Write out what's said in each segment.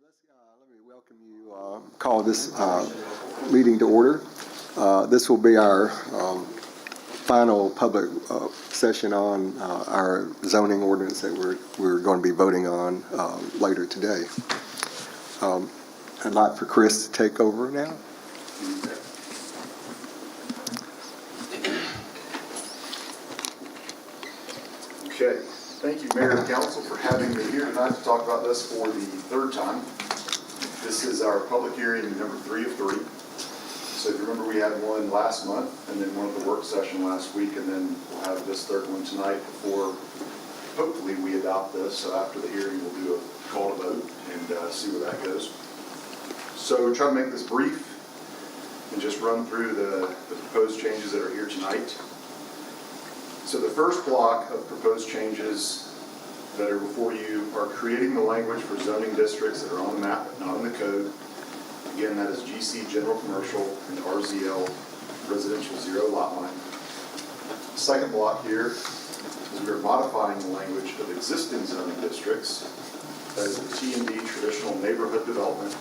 Let me welcome you, call this meeting to order. This will be our final public session on our zoning ordinance that we're going to be voting on later today. I'd like for Chris to take over now. Okay, thank you, Mayor and Council, for having me here tonight to talk about this for the third time. This is our public hearing number 3 of 3. So if you remember, we had one last month and then one at the work session last week, and then we'll have this third one tonight before hopefully we adopt this. So after the hearing, we'll do a call to vote and see where that goes. So we're trying to make this brief and just run through the proposed changes that are here tonight. So the first block of proposed changes that are before you are creating the language for zoning districts that are on the map but not in the code. Again, that is GC General Commercial and RZL Residential Zero Lot Line. The second block here is we are modifying the language of existing zoning districts. That is the T&D Traditional Neighborhood Development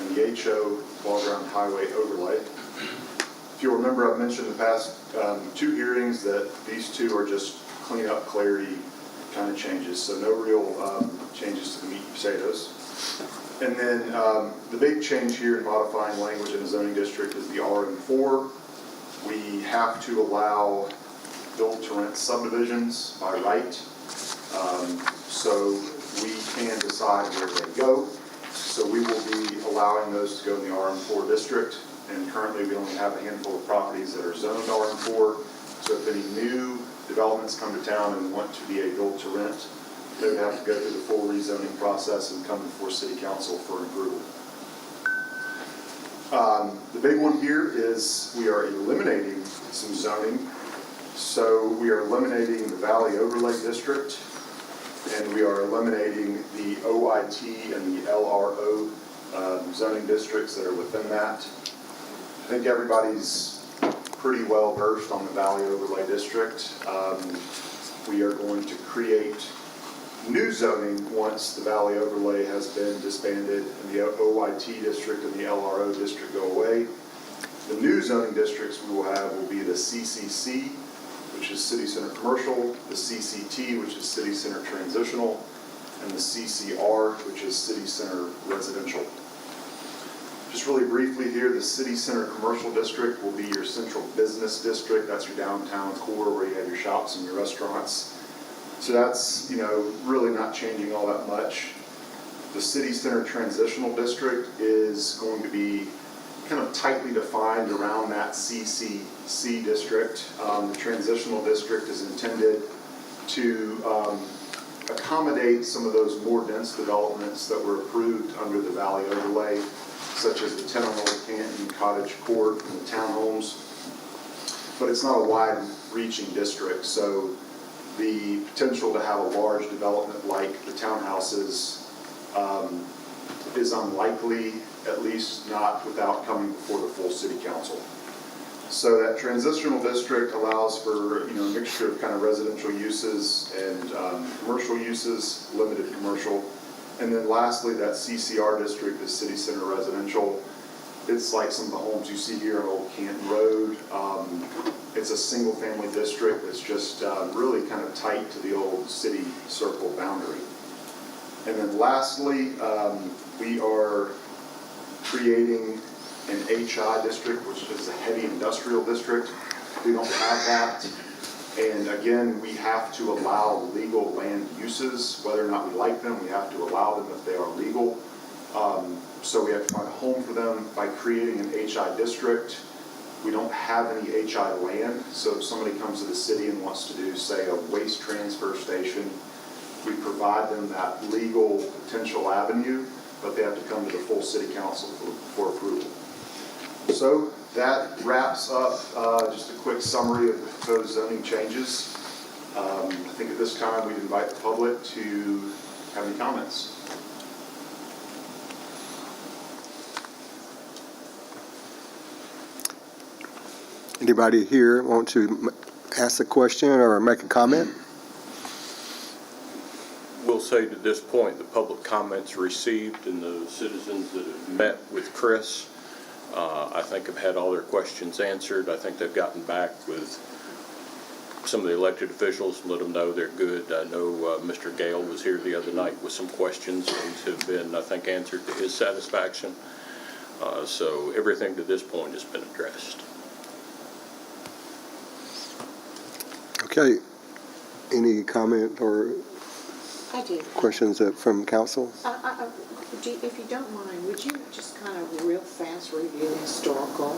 and the HO Ball Ground Highway Overlay. If you'll remember, I've mentioned in the past 2 hearings that these two are just clean up, clarity kind of changes, so no real changes to the meat and potatoes. And then the big change here in modifying language in a zoning district is the RM4. We have to allow build-to-rent subdivisions by right, so we can decide where they go. So we will be allowing those to go in the RM4 district. And currently we only have a handful of properties that are zoned RM4. So if any new developments come to town and want to be a build-to-rent, they would have to go through the full rezoning process and come before City Council for approval. The big one here is we are eliminating some zoning. So we are eliminating the Valley Overlay District, and we are eliminating the OIT and the LRO zoning districts that are within that. I think everybody's pretty well versed on the Valley Overlay District. We are going to create new zoning once the Valley Overlay has been disbanded and the OIT district and the LRO district go away. The new zoning districts we will have will be the CCC, which is City Center Commercial, the CCT, which is City Center Transitional, and the CCR, which is City Center Residential. Just really briefly here, the City Center Commercial District will be your central business district. That's your downtown core where you have your shops and your restaurants. So that's, really not changing all that much. The City Center Transitional District is going to be kind of tightly defined around that CCC district. The Transitional District is intended to accommodate some of those more dense developments that were approved under the Valley Overlay, such as the 10 on Old Canton, Cottage Court, and the townhomes. But it's not a wide-reaching district, so the potential to have a large development like the townhouses is unlikely, at least not without coming before the full City Council. So that transitional district allows for a mixture of kind of residential uses and commercial uses, limited commercial. And then lastly, that CCR district is City Center Residential. It's like some of the homes you see here on Old Canton Road. It's a single family district that's just really kind of tight to the old city circle boundary. And then lastly, we are creating an HI district, which is a heavy industrial district. We don't have that. And again, we have to allow legal land uses, whether or not we like them, we have to allow them if they are legal. So we have to find a home for them by creating an HI district. We don't have any HI land, so if somebody comes to the city and wants to do, say, a waste transfer station, we provide them that legal potential avenue, but they have to come to the full City Council for approval. So that wraps up just a quick summary of the proposed zoning changes. I think at this time we'd invite the public to have any comments. Anybody here want to ask a question or make a comment? We'll say to this point, the public comments received and the citizens that have met with Chris, I think have had all their questions answered. I think they've gotten back with some of the elected officials and let them know they're good. I know Mr. Gale was here the other night with some questions and have been, I think, answered to his satisfaction. So everything to this point has been addressed. Okay. Any comment or I do. questions from council? If you don't mind, would you just kind of real fast review historical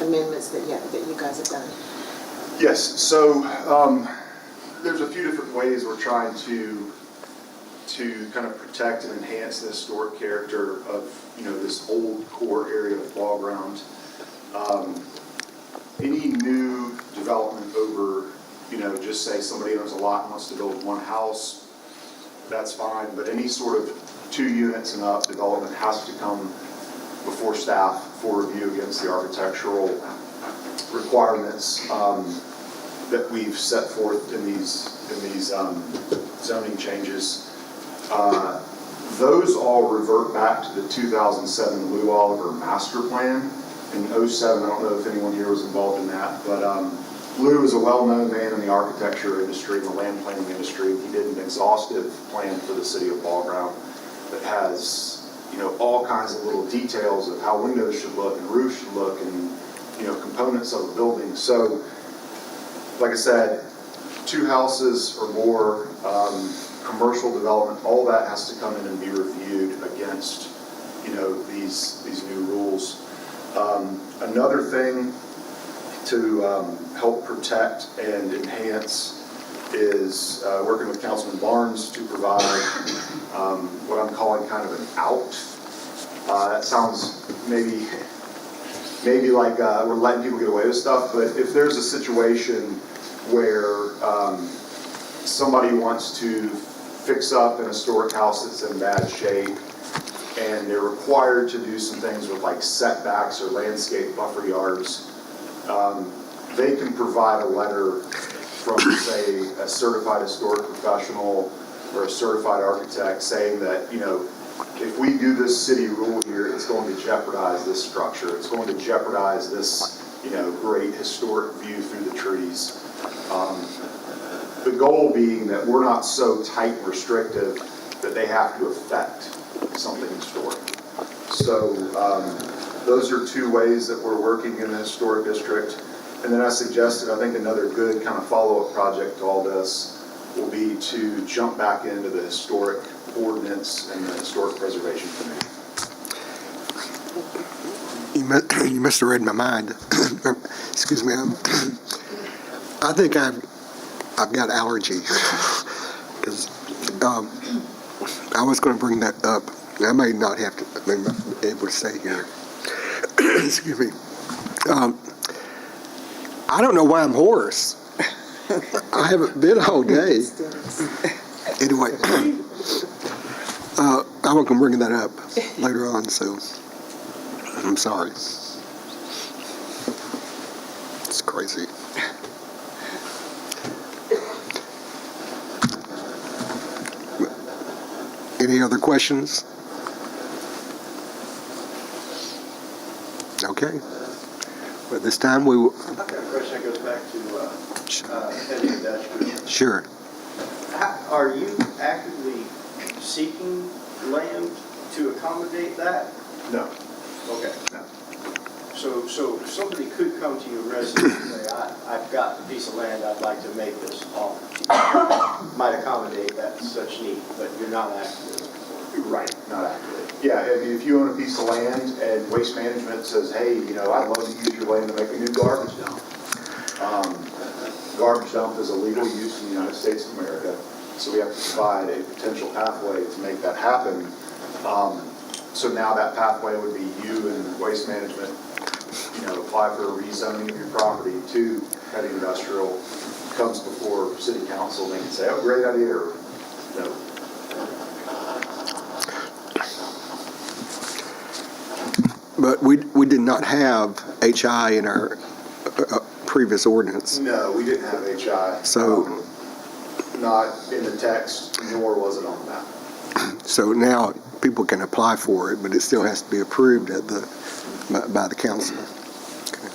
amendments that you guys have done? Yes, so there's a few different ways we're trying to kind of protect and enhance the historic character of, this old core area of ball ground. Any new development over, just say somebody owns a lot and wants to build one house, that's fine, but any sort of 2 units and up development has to come before staff for review against the architectural requirements that we've set forth in these zoning changes. Those all revert back to the 2007 Lou Oliver master plan. In 07, I don't know if anyone here was involved in that, but Lou is a well-known man in the architecture industry and the land planning industry. He did an exhaustive plan for the city of Ball Ground that has, all kinds of little details of how windows should look and roofs should look and, components of a building. So, like I said, 2 houses or more, commercial development, all that has to come in and be reviewed against, these new rules. Another thing to help protect and enhance is working with Councilman Barnes to provide what I'm calling kind of an out. That sounds maybe like we're letting people get away with stuff, but if there's a situation where somebody wants to fix up an historic house that's in bad shape and they're required to do some things with like setbacks or landscape buffer yards, they can provide a letter from, say, a certified historic professional or a certified architect saying that, if we do this city rule here, it's going to jeopardize this structure. It's going to jeopardize this, great historic view through the trees. The goal being that we're not so tight and restrictive that they have to affect something historic. So those are 2 ways that we're working in the historic district. And then I suggested, I think another good kind of follow-up project to all this will be to jump back into the historic ordinance and the historic preservation committee. You must have read my mind. Excuse me. I think I've got allergy because I was going to bring that up. I may not have to. I may not be able to stay here. Excuse me. I don't know why I'm hoarse. I haven't been all day. Anyway, I was going to bring that up later on, so I'm sorry. It's crazy. Any other questions? Okay. At this time, we will. I've got a question that goes back to heavy industrial. Sure. Are you actively seeking land to accommodate that? No. Okay. No. So somebody could come to your residence and say, I've got a piece of land I'd like to make this offer. Might accommodate that such need, but you're not actively. Right, not actively. Yeah, if you own a piece of land and Waste Management says, hey, I'd love to use your land to make a new garbage dump. Garbage dump is a legal use in the United States of America, so we have to provide a potential pathway to make that happen. So now that pathway would be you and Waste Management, apply for a rezoning of your property to heavy industrial, comes before City Council, and they can say, oh, great idea, or no. But we did not have HI in our previous ordinance. No, we didn't have HI. So not in the text, nor was it on the map. So now people can apply for it, but it still has to be approved by the council. Okay.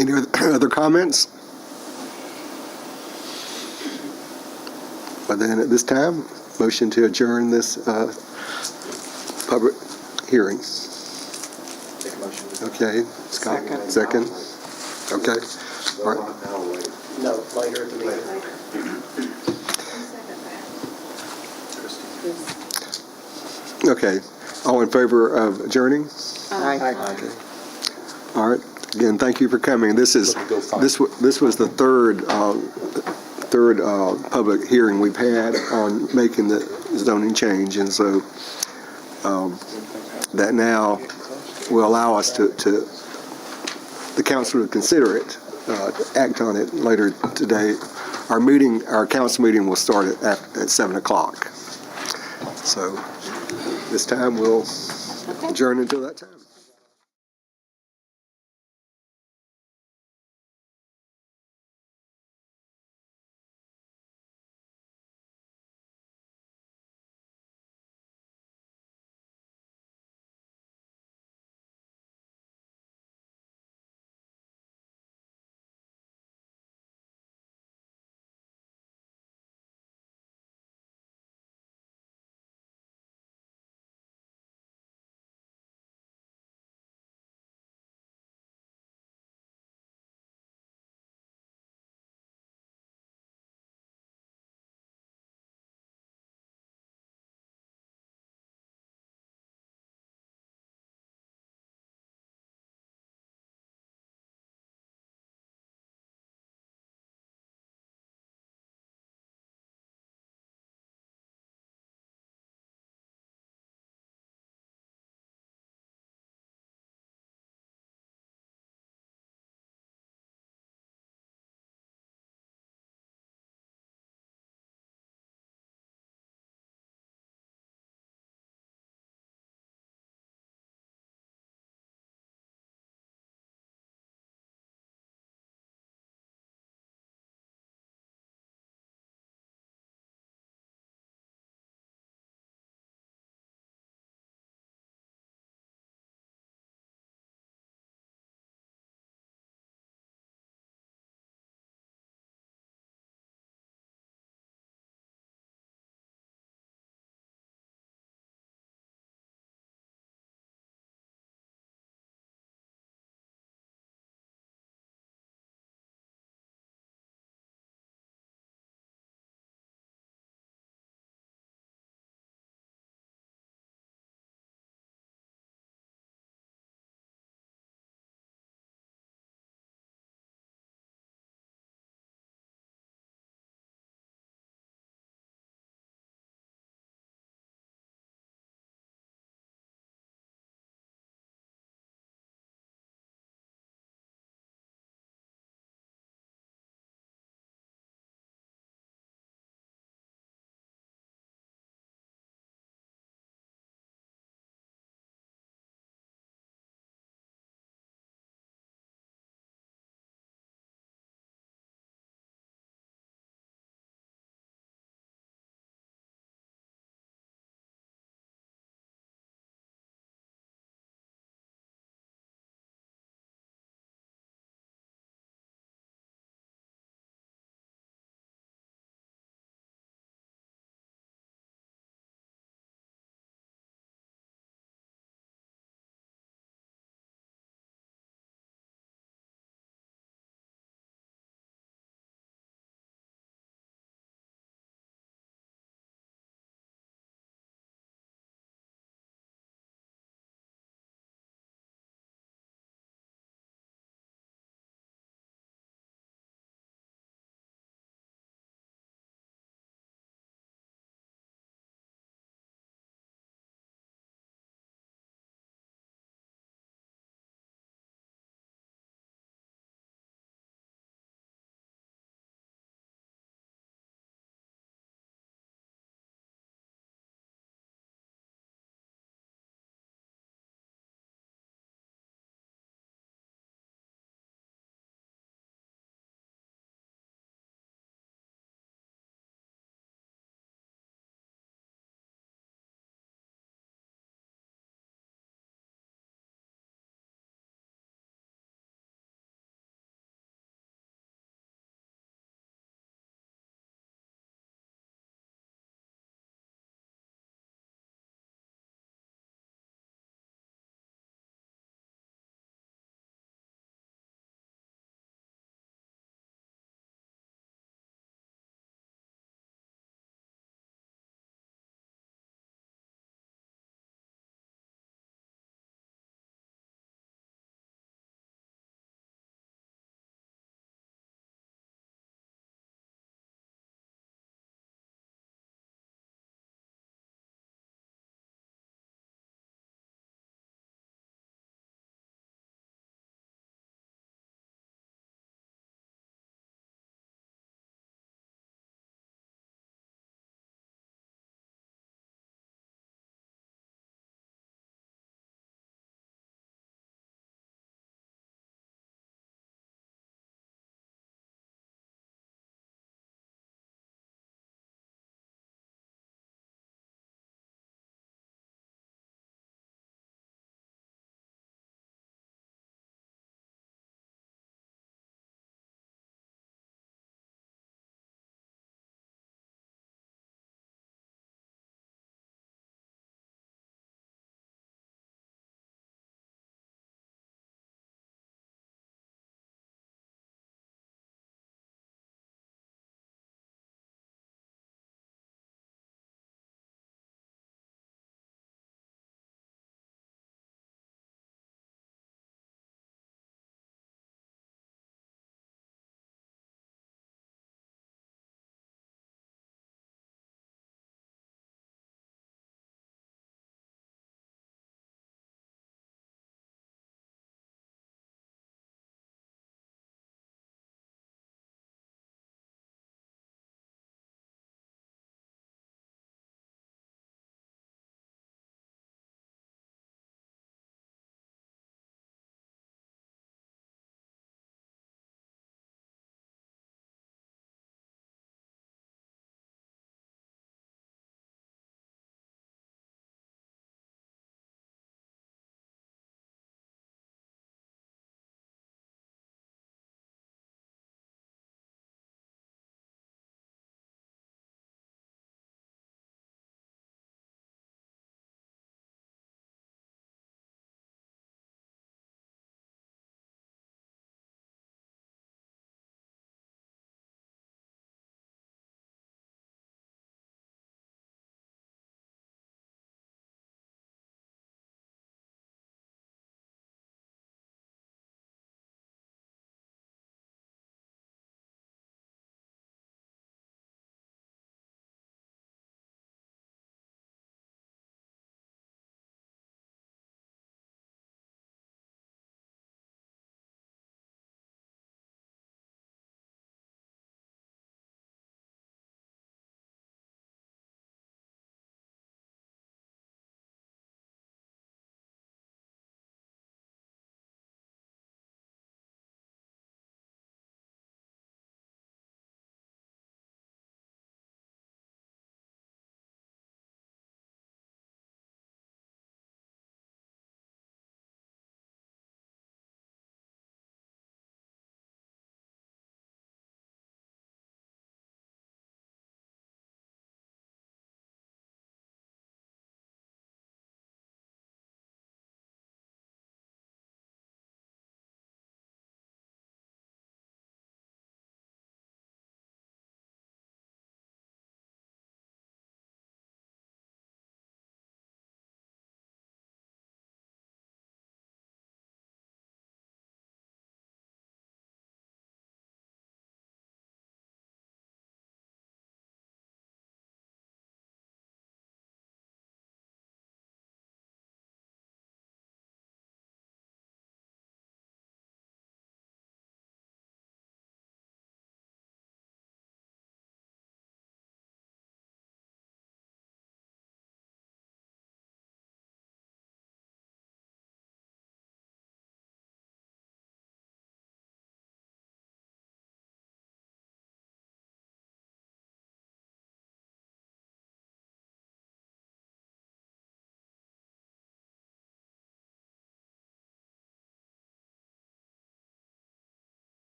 Any other comments? But then at this time, motion to adjourn this public hearing. Take a motion. Okay, Scott, Second. Okay, all right. Vote on it now or later? No, later at the meeting. Okay, all in favor of adjourning? Aye. Okay. All right, again, thank you for coming. This was the third public hearing we've had on making the zoning change, and so that now will allow us to the council to consider it, act on it later today. Our council meeting will start at 7 o'clock. So this time we'll adjourn until that time.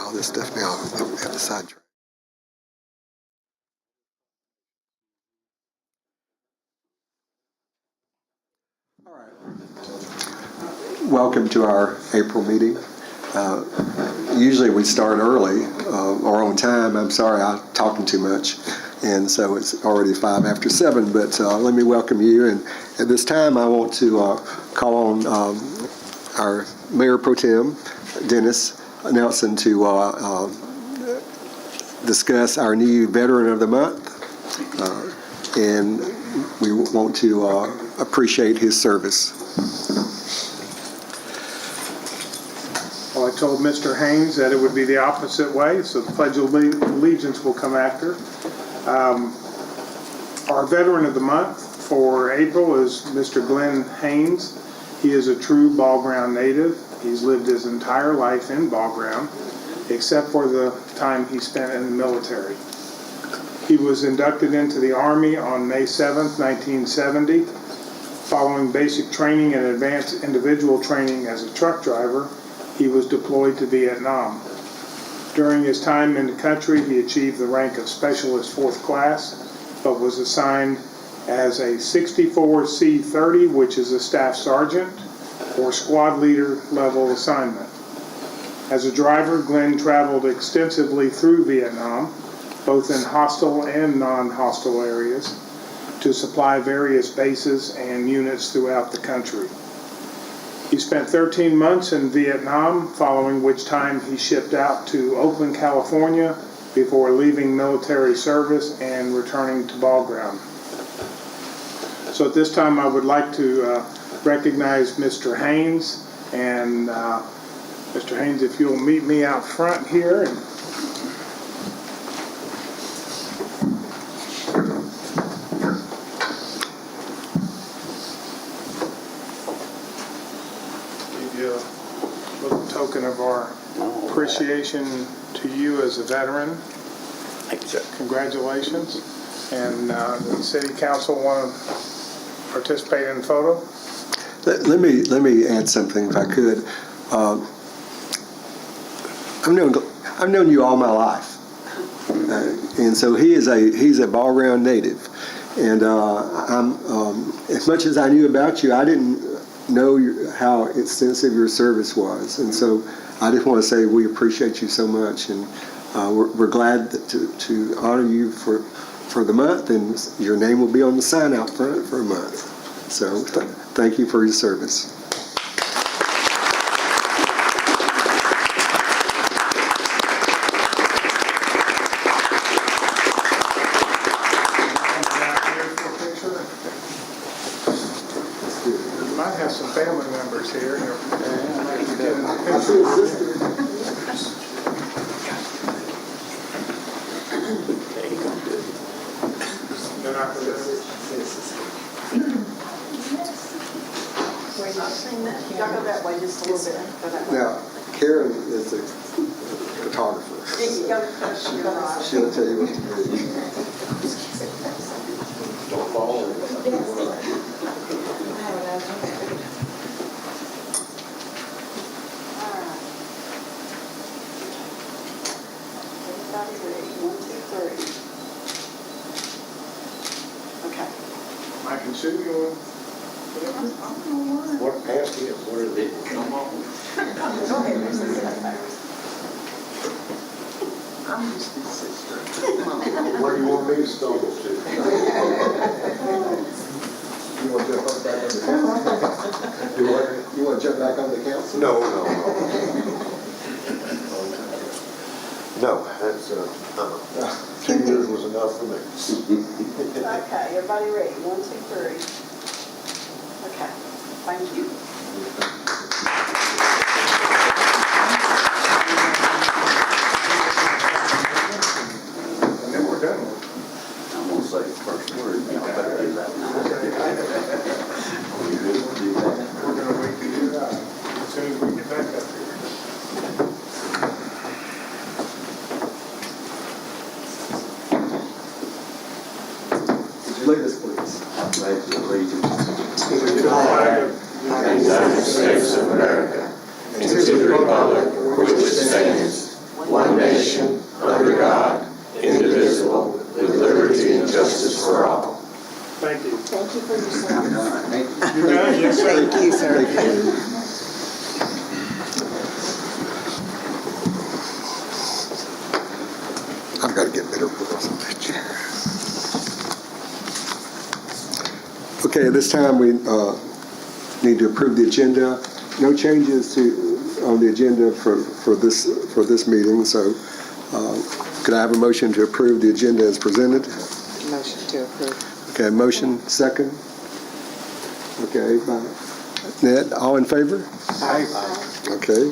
all this stuff now. We have the sidetrack. All right. Welcome to our April meeting. Usually we start early or on time. I'm sorry, I'm talking too much. And so it's already 7:05, but let me welcome you. And at this time, I want to call on our Mayor Pro Tem, Dennis Nelson, to discuss our new Veteran of the Month. And we want to appreciate his service. Well, I told Mr. Haynes that it would be the opposite way, so the Pledge of Allegiance will come after. Our Veteran of the Month for April is Mr. Glenn Haynes. He is a true Ball Ground native. He's lived his entire life in Ball Ground, except for the time he spent in the military. He was inducted into the Army on May 7th, 1970. Following basic training and advanced individual training as a truck driver, he was deployed to Vietnam. During his time in the country, he achieved the rank of Specialist 4th Class, but was assigned as a 64C30, which is a staff sergeant or squad leader level assignment. As a driver, Glenn traveled extensively through Vietnam, both in hostile and non-hostile areas, to supply various bases and units throughout the country. He spent 13 months in Vietnam, following which time he shipped out to Oakland, California, before leaving military service and returning to Ball Ground. So at this time, I would like to recognize Mr. Haynes. And Mr. Haynes, if you'll meet me out front here. And give you a little token of our appreciation to you as a veteran. Thank you, sir. Congratulations. And the city council want to participate in the photo? Let me add something, if I could. I've known you all my life, and so he's a Ball Ground native, and I'm as much as I knew about you, I didn't know how extensive your service was, and so I just want to say we appreciate you so much, and we're glad to honor you for the month, and your name will be on the sign out front for a month. So thank you for your service. You might have some family members here. I see a sister. They're not going to We're not saying that. Y'all go that way just a little bit. Go that way. Now, Karen is a photographer. She'll tell you what to do. Don't fall. Everybody ready? 1, 2, 3. Okay. I can show you What past is, what are they? Come on. Go ahead, Mrs. I'm just his sister. Where do you want me to stumble to? You want to jump up back on the council? You want to jump back on the council? No. No, that's, 2 years was enough for me. Okay, everybody ready? 1, 2, 3. Okay, thank you. and then we're done. I'm gonna say the first word. We're going to wait to do that as soon as we get back up here. Would you lead us, please? I pledge allegiance To the flag of the United States of America, and to the republic for which it stands, one nation, under God, indivisible, with liberty and justice for all. Thank you. Thank you for your service. You got it? Yes, sir. Thank you, sir. I've got to get better rules on that chair. Okay, at this time, we need to approve the agenda. No changes on the agenda for this meeting, so could I have a motion to approve the agenda as presented? Motion to approve. Okay, motion, second. Okay, Ned, all in favor? Aye. Okay.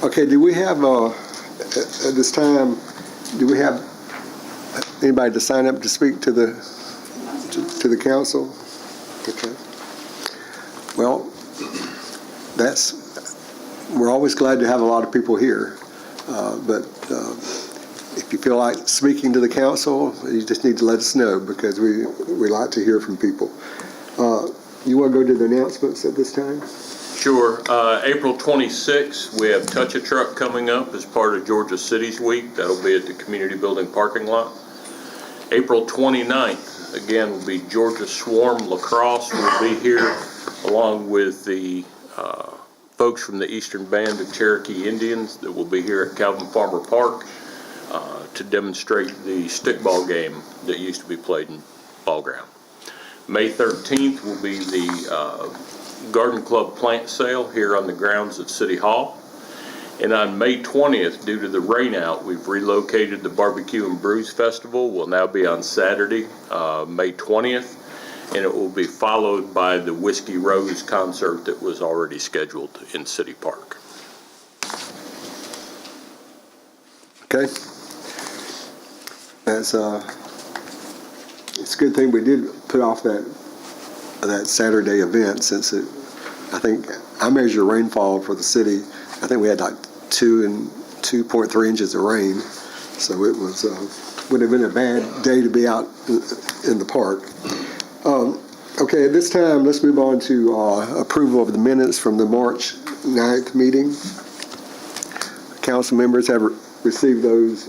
Okay, do we have, at this time, do we have anybody to sign up to speak to the council? Okay. Well, we're always glad to have a lot of people here, but if you feel like speaking to the council, you just need to let us know, because we like to hear from people. You want to go to the announcements at this time? Sure. April 26th, we have Touch a Truck coming up as part of Georgia Cities Week. That'll be at the community building parking lot. April 29th, again, will be Georgia Swarm Lacrosse. Will be here along with the folks from the Eastern Band of Cherokee Indians that will be here at Calvin Farmer Park to demonstrate the stickball game that used to be played in ball ground. May 13th will be the Garden Club plant sale here on the grounds of City Hall. And on May 20th, due to the rain out, we've relocated the Barbecue and Brews Festival. Will now be on Saturday, May 20th, and it will be followed by the Whiskey Rose concert that was already scheduled in City Park. Okay. It's a good thing we did put off that Saturday event, since I think I measure rainfall for the city. I think we had like 2 and 2.3 inches of rain, so it was would have been a bad day to be out in the park. Okay, at this time, let's move on to approval of the minutes from the March 9th meeting. Council members have received those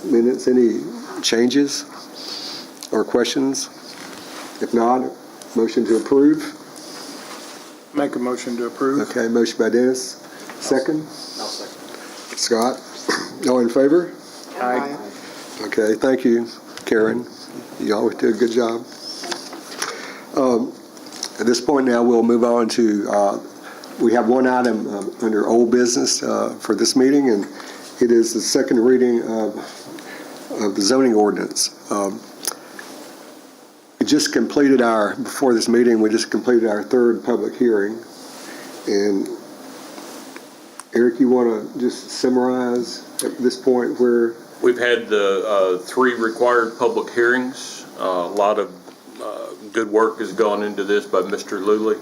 minutes. Any changes or questions? If not, motion to approve. Make a motion to approve. Okay, motion by Dennis. Second? I'll second. Scott? All in favor? Aye. Okay, thank you, Karen. You always do a good job. At this point now, we'll move on to, we have one item under old business for this meeting, and it is the second reading of the zoning ordinance. Before this meeting, we just completed our third public hearing. And Eric, you want to just summarize at this point where? We've had the 3 required public hearings. A lot of good work has gone into this by Mr. Luley.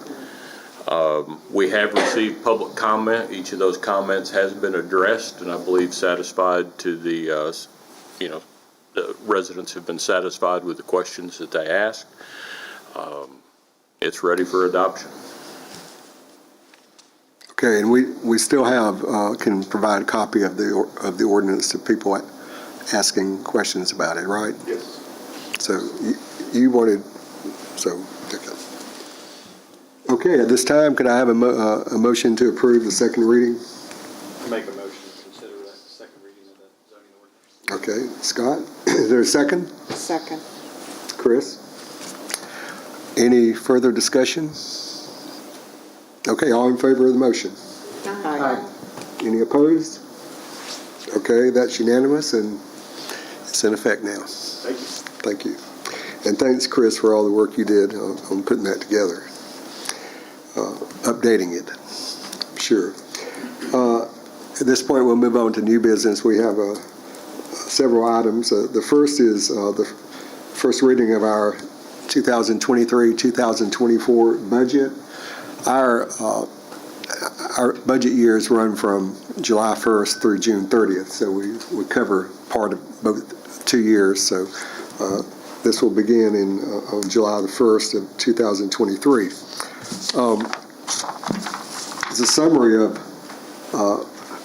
We have received public comment. Each of those comments has been addressed, and I believe satisfied to the, the residents have been satisfied with the questions that they asked. It's ready for adoption. Okay, and we still have, can provide a copy of the ordinance to people asking questions about it, right? Yes. So you wanted, okay, at this time, could I have a motion to approve the second reading? Make a motion to consider that the second reading of the zoning ordinance. Okay, Scott, is there a second? Second. Chris? Any further discussion? Okay, all in favor of the motion? Aye. Any opposed? Okay, that's unanimous, and it's in effect now. Thank you. Thank you. And thanks, Chris, for all the work you did on putting that together, updating it, I'm sure. At this point, we'll move on to new business. We have several items. The first is the first reading of our 2023-2024 budget. Our budget years run from July 1st through June 30th, so we cover part of both 2 years. So this will begin on July the 1st of 2023. As a summary of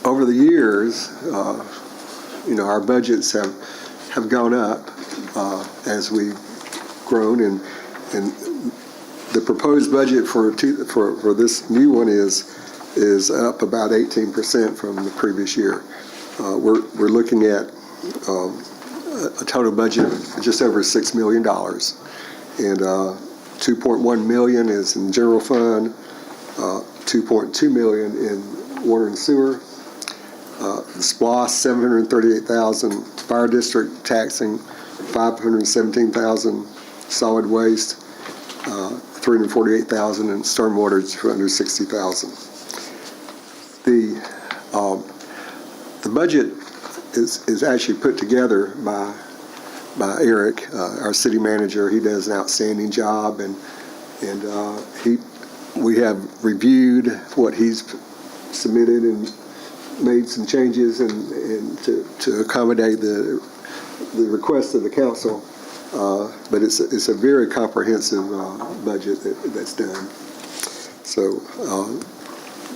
over the years, our budgets have gone up as we've grown, and the proposed budget for this new one is up about 18% from the previous year. We're looking at a total budget of just over $6 million, and 2.1 million is in general fund, 2.2 million in water and sewer, the SPLOST 738,000, fire district taxing 517,000, solid waste 348,000, and stormwater 260,000. The budget is actually put together by Eric, our city manager. He does an outstanding job, and we have reviewed what he's submitted and made some changes and to accommodate the request of the council. But it's a very comprehensive budget that's done. So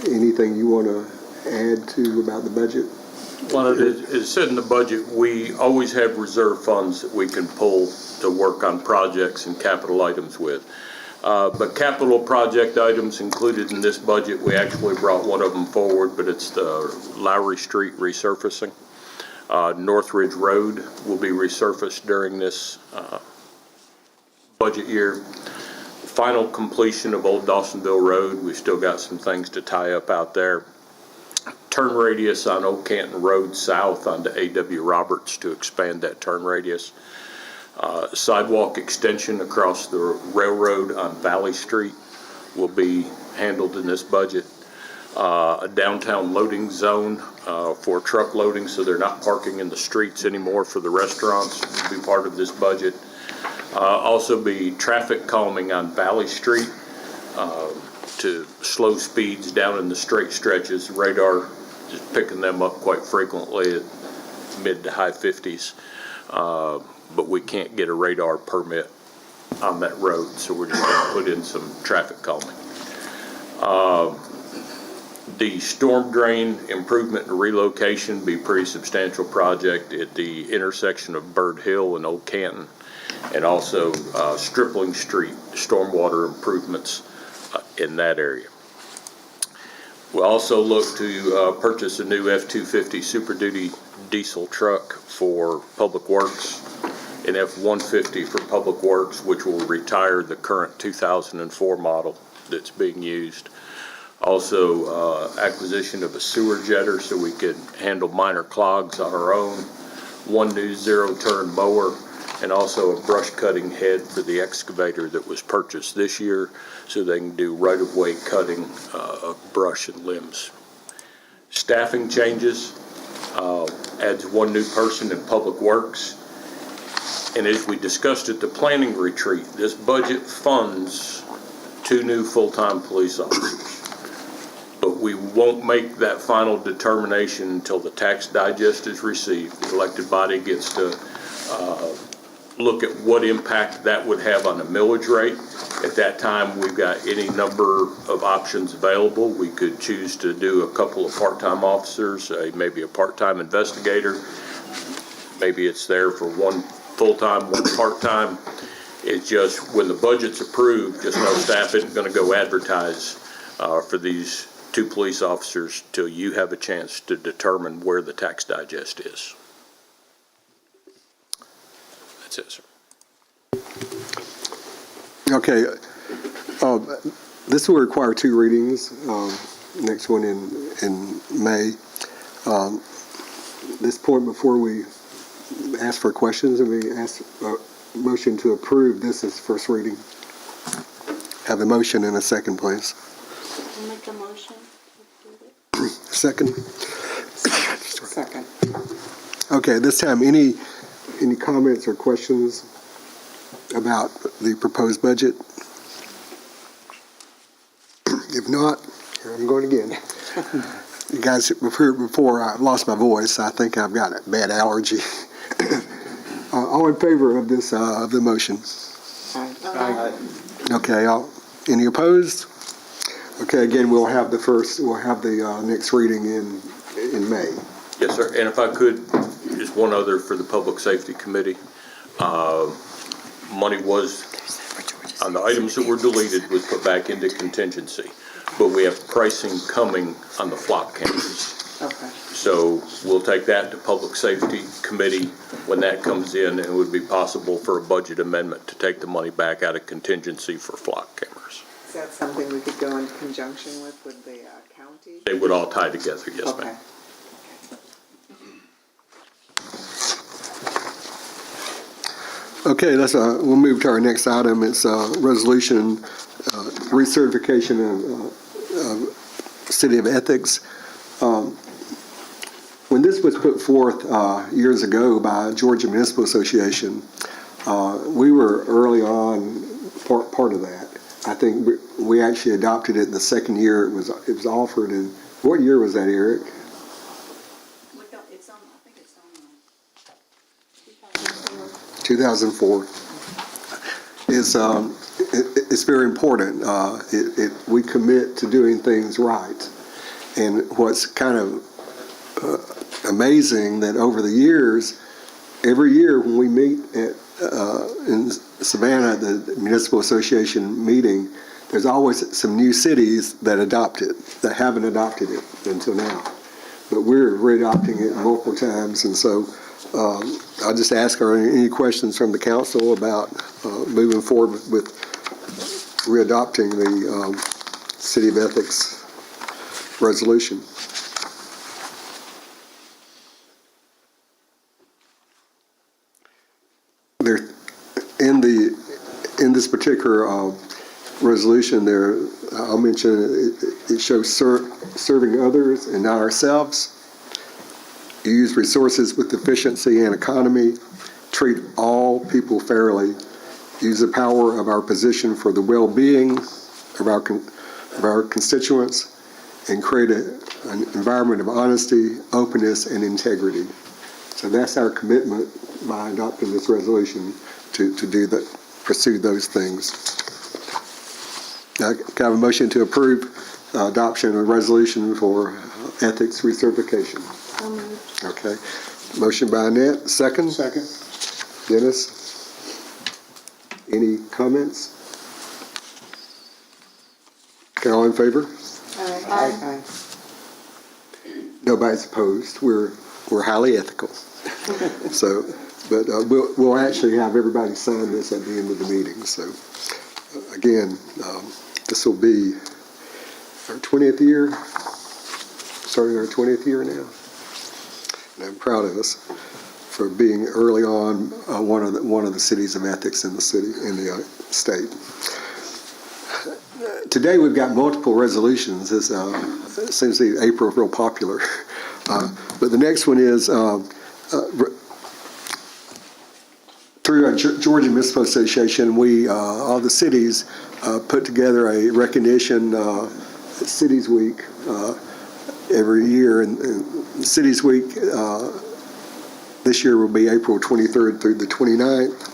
anything you want to add to about the budget? Well, it said in the budget, we always have reserve funds that we can pull to work on projects and capital items with. But capital project items included in this budget, we actually brought one of them forward, but it's the Lowry Street resurfacing. Northridge Road will be resurfaced during this budget year. Final completion of Old Dawsonville Road, we've still got some things to tie up out there. Turn radius on Old Canton Road south onto A.W. Roberts to expand that turn radius. Sidewalk extension across the railroad on Valley Street will be handled in this budget. A downtown loading zone for truck loading, so they're not parking in the streets anymore for the restaurants, will be part of this budget. Also be traffic calming on Valley Street to slow speeds down in the straight stretches. Radar is picking them up quite frequently at mid to high 50s. But we can't get a radar permit on that road, so we're just going to put in some traffic calming. The storm drain improvement and relocation be a pretty substantial project at the intersection of Bird Hill and Old Canton, and also Stripling Street, stormwater improvements in that area. We'll also look to purchase a new F-250 Super Duty diesel truck for Public Works, an F-150 for Public Works, which will retire the current 2004 model that's being used. Also, acquisition of a sewer jetter so we could handle minor clogs on our own, one new zero-turn mower, and also a brush cutting head for the excavator that was purchased this year so they can do right-of-way cutting of brush and limbs. Staffing changes, adds one new person in Public Works. And as we discussed at the planning retreat, this budget funds 2 new full-time police officers. But we won't make that final determination until the tax digest is received. The elected body gets to look at what impact that would have on the millage rate. At that time, we've got any number of options available. We could choose to do a couple of part-time officers, maybe a part-time investigator. Maybe it's there for one full-time, one part-time. It's just when the budget's approved, just no staff isn't going to go advertise for these 2 police officers till you have a chance to determine where the tax digest is. That's it, sir. Okay. This will require 2 readings. Next one in May. This point, before we ask for questions, and we ask a motion to approve this as first reading. Have a motion and a second, please. I'll make a motion to approve it. Second. Second. Okay, this time, any comments or questions about the proposed budget? If not, here I'm going again. You guys have heard before, I lost my voice. I think I've got a bad allergy. All in favor of this, of the motion? Aye. Okay, any opposed? Okay, again, we'll have the next reading in May. Yes, sir. And if I could, just one other for the Public Safety Committee. Money was, on the items that were deleted, was put back into contingency. But we have pricing coming on the flock cameras. Okay. So we'll take that to Public Safety Committee when that comes in, and it would be possible for a budget amendment to take the money back out of contingency for flock cameras. Is that something we could go in conjunction with the county? They would all tie together, yes, Okay. ma'am. Okay, we'll move to our next item. It's resolution recertification of City of Ethics. When this was put forth years ago by Georgia Municipal Association, we were early on part of that. I think we actually adopted it the second year it was offered. And what year was that, Eric? It's on, I think it's on 2004. It's very important. We commit to doing things right. And what's kind of amazing that over the years, every year when we meet in Savannah at the Municipal Association meeting, there's always some new cities that adopt it, that haven't adopted it until now. But we're readopting it multiple times, and so I'll just ask, are there any questions from the council about moving forward with readopting the City of Ethics resolution? There, in this particular resolution, I'll mention it shows serving others and not ourselves. Use resources with efficiency and economy. Treat all people fairly. Use the power of our position for the well-being of our constituents, and create an environment of honesty, openness, and integrity. So that's our commitment by adopting this resolution to do that, pursue those things. Can I have a motion to approve adoption of a resolution for ethics recertification? Okay. Motion by Annette, second? Second. Dennis? Any comments? Okay, all in favor? Aye. Nobody's opposed. We're highly ethical. So, but we'll actually have everybody sign this at the end of the meeting. So, again, this will be our 20th year, starting our 20th year now. And I'm proud of us for being early on one of the cities of ethics in the state. Today we've got multiple resolutions. It seems to be April real popular. But the next one is through our Georgia Municipal Association, we all the cities put together a recognition Cities Week every year, and Cities Week this year will be April 23rd through the 29th.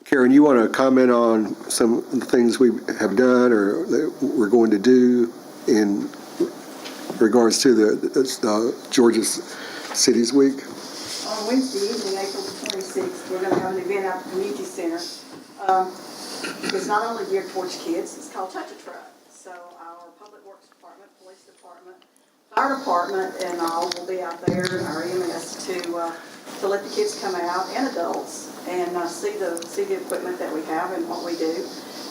Karen, you want to comment on some of the things we have done or that we're going to do in regards to the Georgia's Cities Week? On Wednesday evening, April 26th, we're going to have an event out at the community center. It's not only geared towards kids, it's called Touch a Truck. So our Public Works Department, Police Department, Fire Department, and all will be out there, and our EMS to let the kids come out and adults and see the equipment that we have and what we do.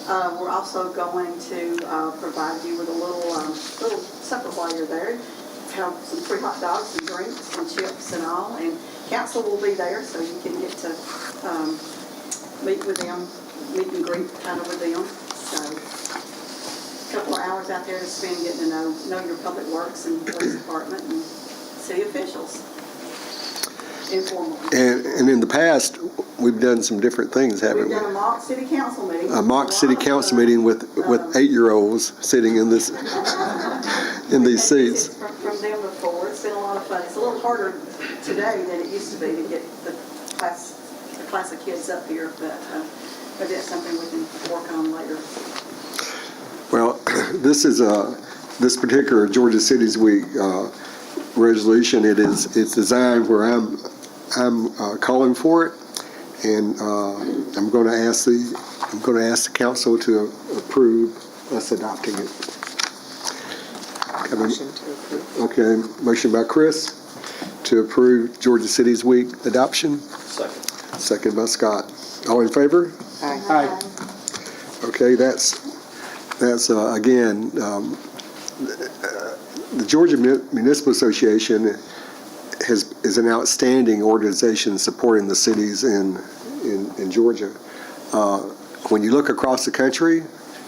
We're also going to provide you with a little supper while you're there. Have some free hot dogs and drinks and chips and all, and council will be there, so you can get to meet with them, meet and greet kind of with them. So a couple of hours out there to spend getting to know your public works and police department and city officials informally. And in the past, we've done some different things, haven't we? We've done a mock city council meeting. A mock city council meeting with 8-year-olds sitting in this in these seats. From them before. It's been a lot of fun. It's a little harder today than it used to be to get the class of kids up here, but but that's something we can work on later. Well, this is this particular Georgia Cities Week resolution. It's designed where I'm calling for it, and I'm going to ask the council to approve us adopting it. Motion to approve. Okay, motion by Chris to approve Georgia Cities Week adoption. Second. Second by Scott. All in favor? Aye. Okay, that's again, the Georgia Municipal Association is an outstanding organization supporting the cities in Georgia. When you look across the country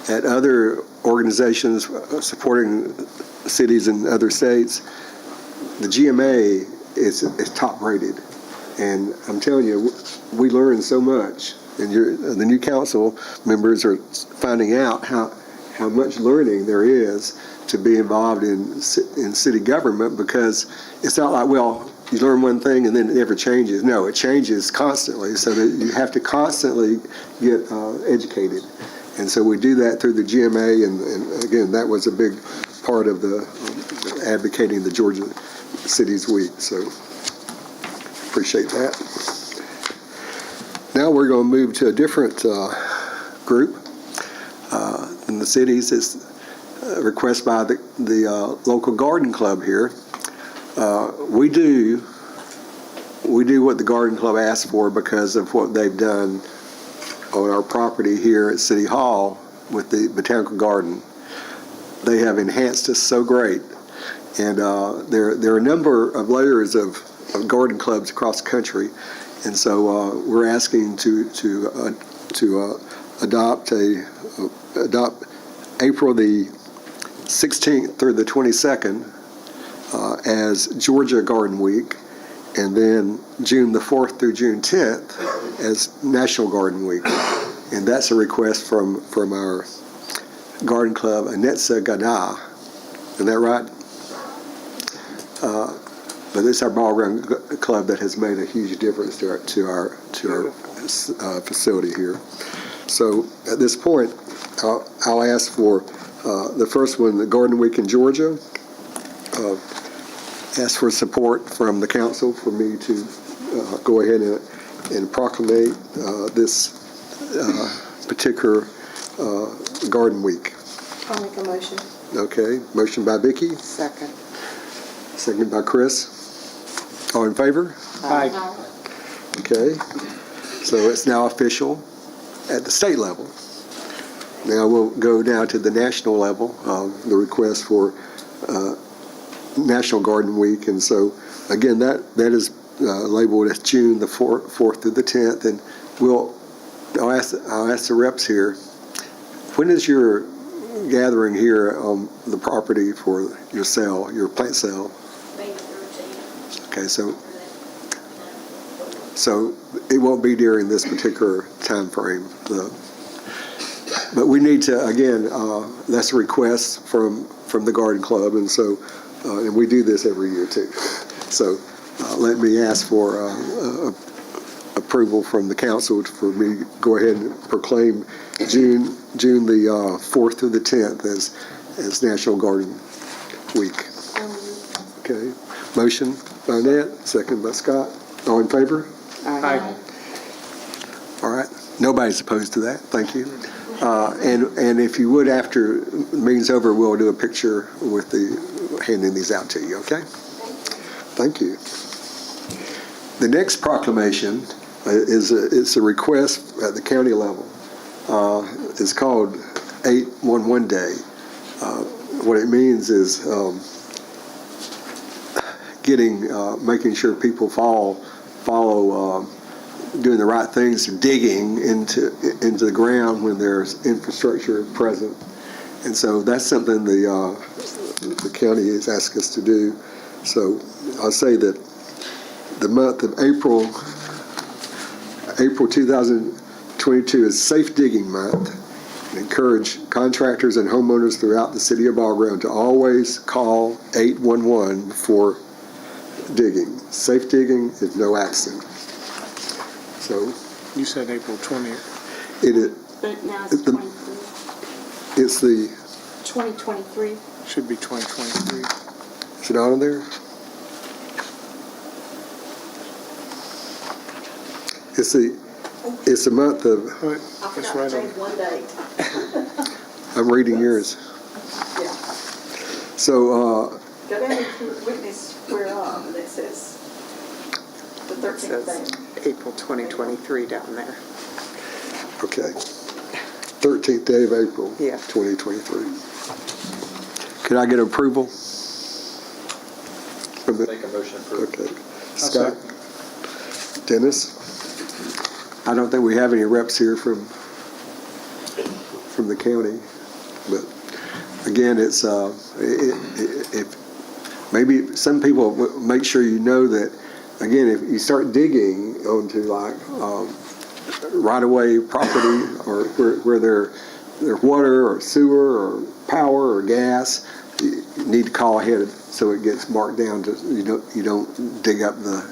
at other organizations supporting cities in other states, the GMA is top rated. And I'm telling you, we learn so much. And the new council members are finding out how much learning there is to be involved in city government, because it's not like, well, you learn one thing and then it never changes. No, it changes constantly, so that you have to constantly get educated. And so we do that through the GMA, and again, that was a big part of the advocating the Georgia Cities Week, so appreciate that. Now we're going to move to a different group in the cities. It's a request by the local garden club here. We do what the garden club asked for because of what they've done on our property here at City Hall with the botanical garden. They have enhanced us so great, and there are a number of layers of garden clubs across the country, and so we're asking to adopt April the 16th through the 22nd as Georgia Garden Week, and then June the 4th through June 10th as National Garden Week. And that's a request from our garden club, Anetsa Gana. Isn't that right? But it's our ballroom club that has made a huge difference to our facility here. So at this point, I'll ask for the first one, the Garden Week in Georgia. Ask for support from the council for me to go ahead and proclamate this particular Garden Week. I'll make a motion. Okay, motion by Vicki, Second. second by Chris. All in favor? Aye. Okay, so it's now official at the state level. Now we'll go down to the national level, the request for National Garden Week. And so, again, that is labeled as June the 4th through the 10th. And I'll ask the reps here, when is your gathering here on the property for your sale, your plant sale? May 13th. Okay, so it won't be during this particular time frame. But we need to, again, that's a request from the garden club, and so and we do this every year too. So let me ask for approval from the council for me to go ahead and proclaim June the 4th through the 10th as National Garden Week. Okay, motion by Annette, second by Scott. All in favor? Aye. All right, nobody's opposed to that. Thank you. And if you would, after the meeting's over, we'll do a picture with handing these out to you, okay? Thank you. The next proclamation is a request at the county level. It's called 811 Day. What it means is making sure people follow doing the right things, digging into the ground when there's infrastructure present. And so that's something the county has asked us to do. So I'll say that the month of April 2022 is Safe Digging Month. And encourage contractors and homeowners throughout the city of Ball Ground to always call 811 for digging. Safe digging is no accident. So You said April 20th. But now it's 23. it's the, 2023. Should be 2023. is it on there? It's the month of, But I it's forgot to right change on. one date. I'm reading yours. Yeah. So, Go down to witness whereof, and it says the It 13th says day. April 2023 down there. okay. 13th day of April, Yeah. 2023. Can I get approval? From the- Make a motion for Okay. I'll Scott? second. Dennis? I don't think we have any reps here from the county, but again, it's, maybe some people, make sure you know that, again, if you start digging onto like, right-of-way property or where there's water or sewer or power or gas, you need to call ahead so it gets marked down to, you don't dig up the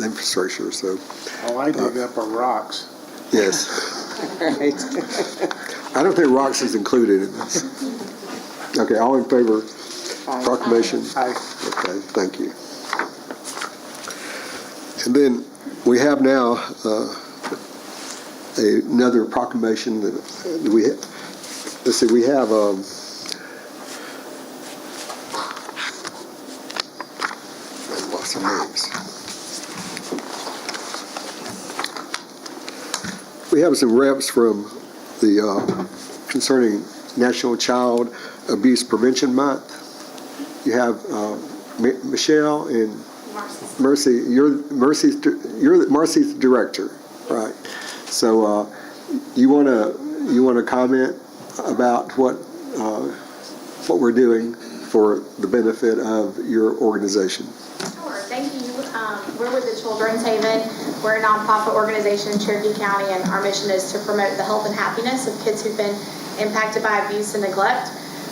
infrastructure, so, All I dig up are rocks. yes. Right. I don't think rocks is included in this. Okay, all in favor, proclamation? Aye. Okay, thank you. And then we have now another proclamation that let's see, we have I lost some names. We have some reps from the concerning National Child Abuse Prevention Month. You have Michelle and Mercy. You're Marcy's director, right? So you want to comment about what we're doing for the benefit of your organization? Sure, thank you. We're with the Children's Haven. We're a nonprofit organization in Cherokee County, and our mission is to promote the health and happiness of kids who've been impacted by abuse and neglect.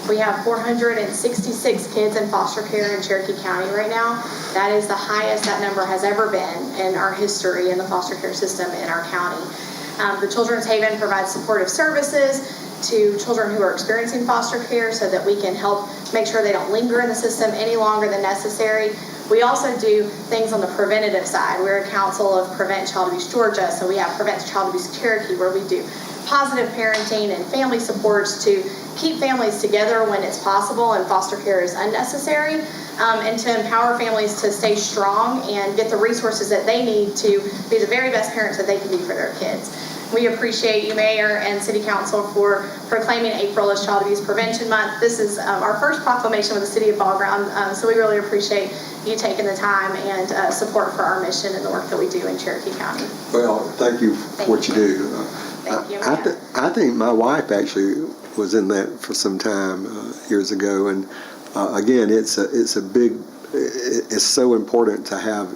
We have 466 kids in foster care in Cherokee County right now. That is the highest that number has ever been in our history in the foster care system in our county. The Children's Haven provides supportive services to children who are experiencing foster care so that we can help make sure they don't linger in the system any longer than necessary. We also do things on the preventative side. We're a council of Prevent Child Abuse Georgia, so we have Prevent Child Abuse Cherokee, where we do positive parenting and family supports to keep families together when it's possible and foster care is unnecessary, and to empower families to stay strong and get the resources that they need to be the very best parents that they can be for their kids. We appreciate you, Mayor and City Council, for proclaiming April as Child Abuse Prevention Month. This is our first proclamation with the City of Ball Ground, so we really appreciate you taking the time and support for our mission and the work that we do in Cherokee County. Well, thank you for what you do. Thank you, I Mayor. think my wife actually was in that for some time years ago, and again, it's so important to have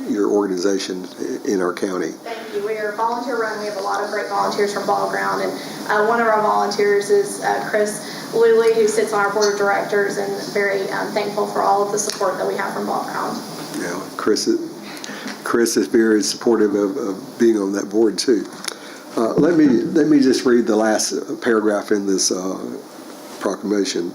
your organization in our county. Thank you. We are a volunteer run. We have a lot of great volunteers from Ball Ground, and one of our volunteers is Chris Luley, who sits on our board of directors, and very thankful for all of the support that we have from Ball Ground. Yeah, Chris is very supportive of being on that board too. Let me just read the last paragraph in this proclamation.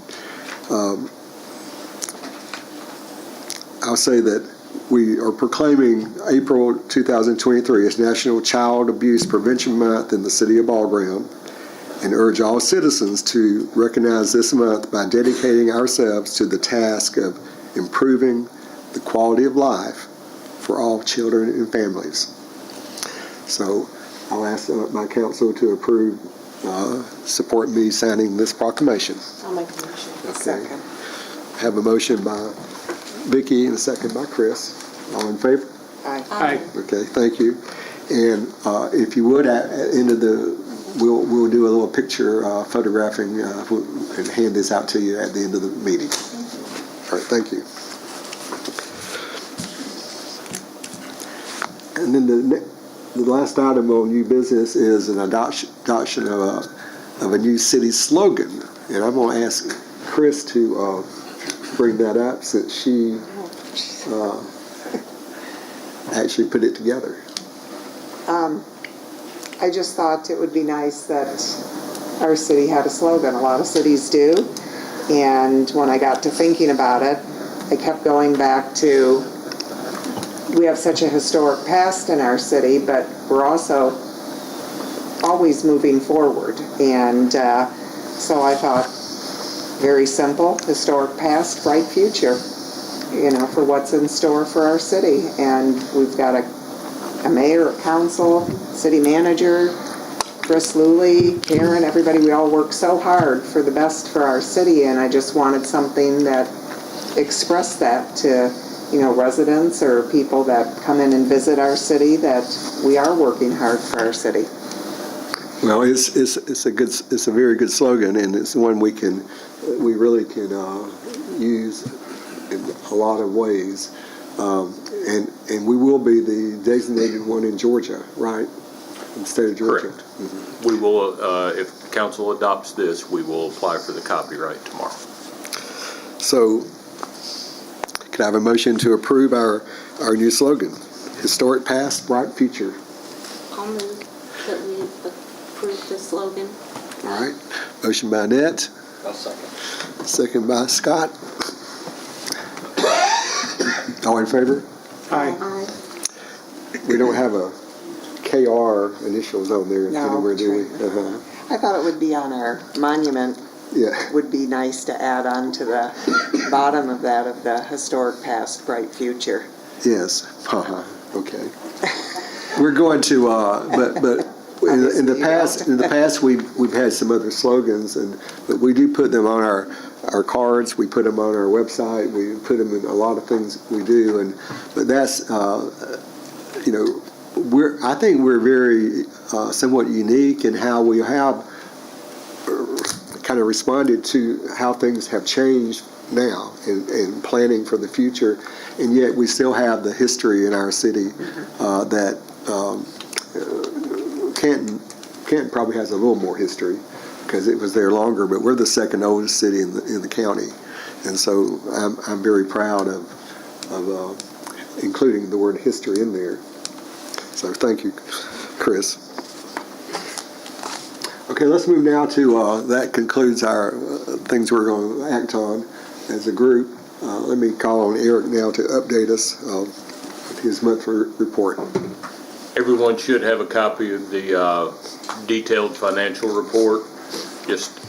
I'll say that we are proclaiming April 2023 as National Child Abuse Prevention Month in the City of Ball Ground, and urge all citizens to recognize this month by dedicating ourselves to the task of improving the quality of life for all children and families. So I'll ask my council to approve, support me signing this proclamation. I'll make a motion. Okay. Second. Have a motion by Vicki and a second by Chris. All in favor? Aye. Aye. Okay, thank you. And if you would, at the end of we'll do a little picture photographing and hand this out to you at the end of the meeting. All right, thank you. And then the last item on new business is an adoption of a new city slogan. And I'm going to ask Chris to bring that up since she actually put it together. I just thought it would be nice that our city had a slogan. A lot of cities do. And when I got to thinking about it, I kept going back to, we have such a historic past in our city, but we're also always moving forward. And so I thought, very simple, historic past, bright future, for what's in store for our city. And we've got a mayor, a council, city manager, Chris Luley, Karen, everybody, we all work so hard for the best for our city, and I just wanted something that expressed that to, residents or people that come in and visit our city, that we are working hard for our city. Well, it's a very good slogan, and it's one we really can use in a lot of ways. And we will be the designated one in Georgia, right? In the state of Georgia. Correct. Mm-hmm. We will, if council adopts this, we will apply for the copyright tomorrow. So, can I have a motion to approve our new slogan, Historic Past, Bright Future? I'll move that we approve the slogan. All right. Motion by Annette. I'll second. Second by Scott. All in favor? Aye. Aye. We don't have a KR initials on there No, anywhere, do we? that's I thought it would be on our monument. Yeah. Would be nice to add on to the bottom of that, of the historic past, bright future. Yes. Okay. We're going to, but in the past we've had some other slogans, but we do put them on our cards. We put them on our website. We put them in a lot of things we do, but that's I think we're very somewhat unique in how we have kind of responded to how things have changed now and planning for the future, and yet we still have the history in our city that Canton probably has a little more history because it was there longer, but we're the second oldest city in the county, and so I'm very proud of including the word history in there. So thank you, Chris. Okay, let's move now to, that concludes our things we're going to act on as a group. Let me call on Eric now to update us with his monthly report. Everyone should have a copy of the detailed financial report, just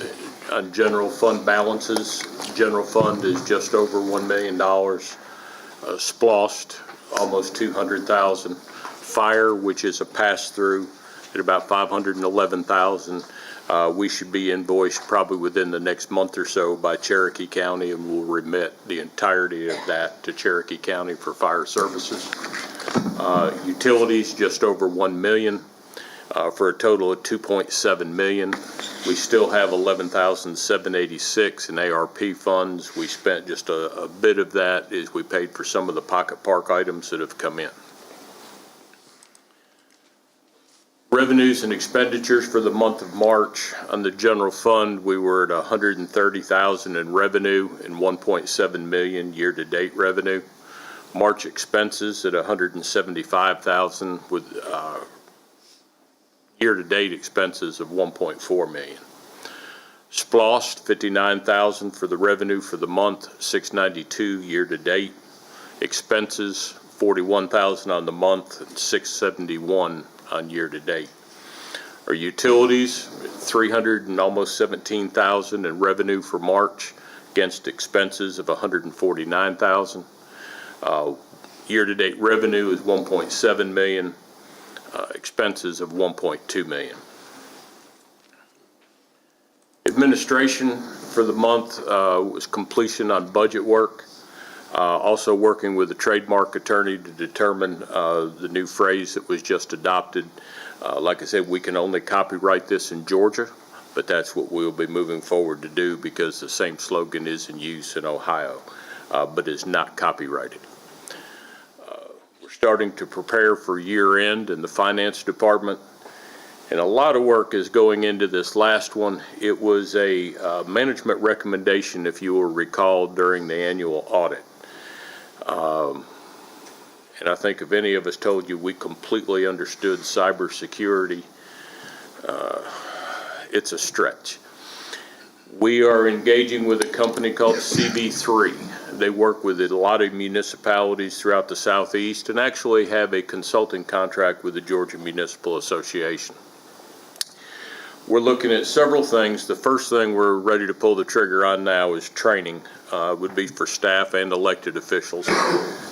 on general fund balances. General fund is just over $1 million. SPLOST, almost $200,000. Fire, which is a pass-through, at about $511,000. We should be invoiced probably within the next month or so by Cherokee County, and we'll remit the entirety of that to Cherokee County for fire services. Utilities, just over $1 million, for a total of $2.7 million. We still have $11,786 in ARP funds. We spent just a bit of that as we paid for some of the pocket park items that have come in. Revenues and expenditures for the month of March. On the general fund, we were at $130,000 in revenue and $1.7 million year-to-date revenue. March expenses at $175,000 with year-to-date expenses of $1.4 million. SPLOST, $59,000 for the revenue for the month, $692,000 year-to-date. Expenses, $41,000 on the month, and $671,000 on year-to-date. Our utilities, $300 and almost $17,000 in revenue for March against expenses of $149,000. Year-to-date revenue is $1.7 million, expenses of $1.2 million. Administration for the month was completion on budget work. Also working with a trademark attorney to determine the new phrase that was just adopted. Like I said, we can only copyright this in Georgia, but that's what we'll be moving forward to do because the same slogan is in use in Ohio, but is not copyrighted. We're starting to prepare for year end in the finance department, and a lot of work is going into this last one. It was a management recommendation, if you will recall, during the annual audit. And I think if any of us told you we completely understood cybersecurity it's a stretch. We are engaging with a company called CB3. They work with a lot of municipalities throughout the southeast and actually have a consulting contract with the Georgia Municipal Association. We're looking at several things. The first thing we're ready to pull the trigger on now is training. Would be for staff and elected officials.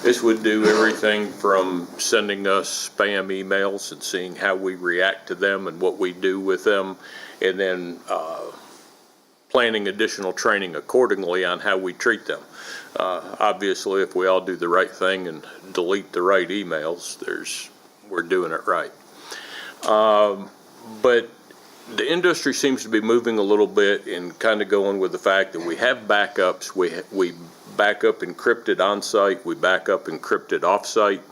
This would do everything from sending us spam emails and seeing how we react to them and what we do with them, and then planning additional training accordingly on how we treat them. Obviously, if we all do the right thing and delete the right emails, we're doing it right. But the industry seems to be moving a little bit and kind of going with the fact that we have backups. We back up encrypted on-site, we back up encrypted off-site.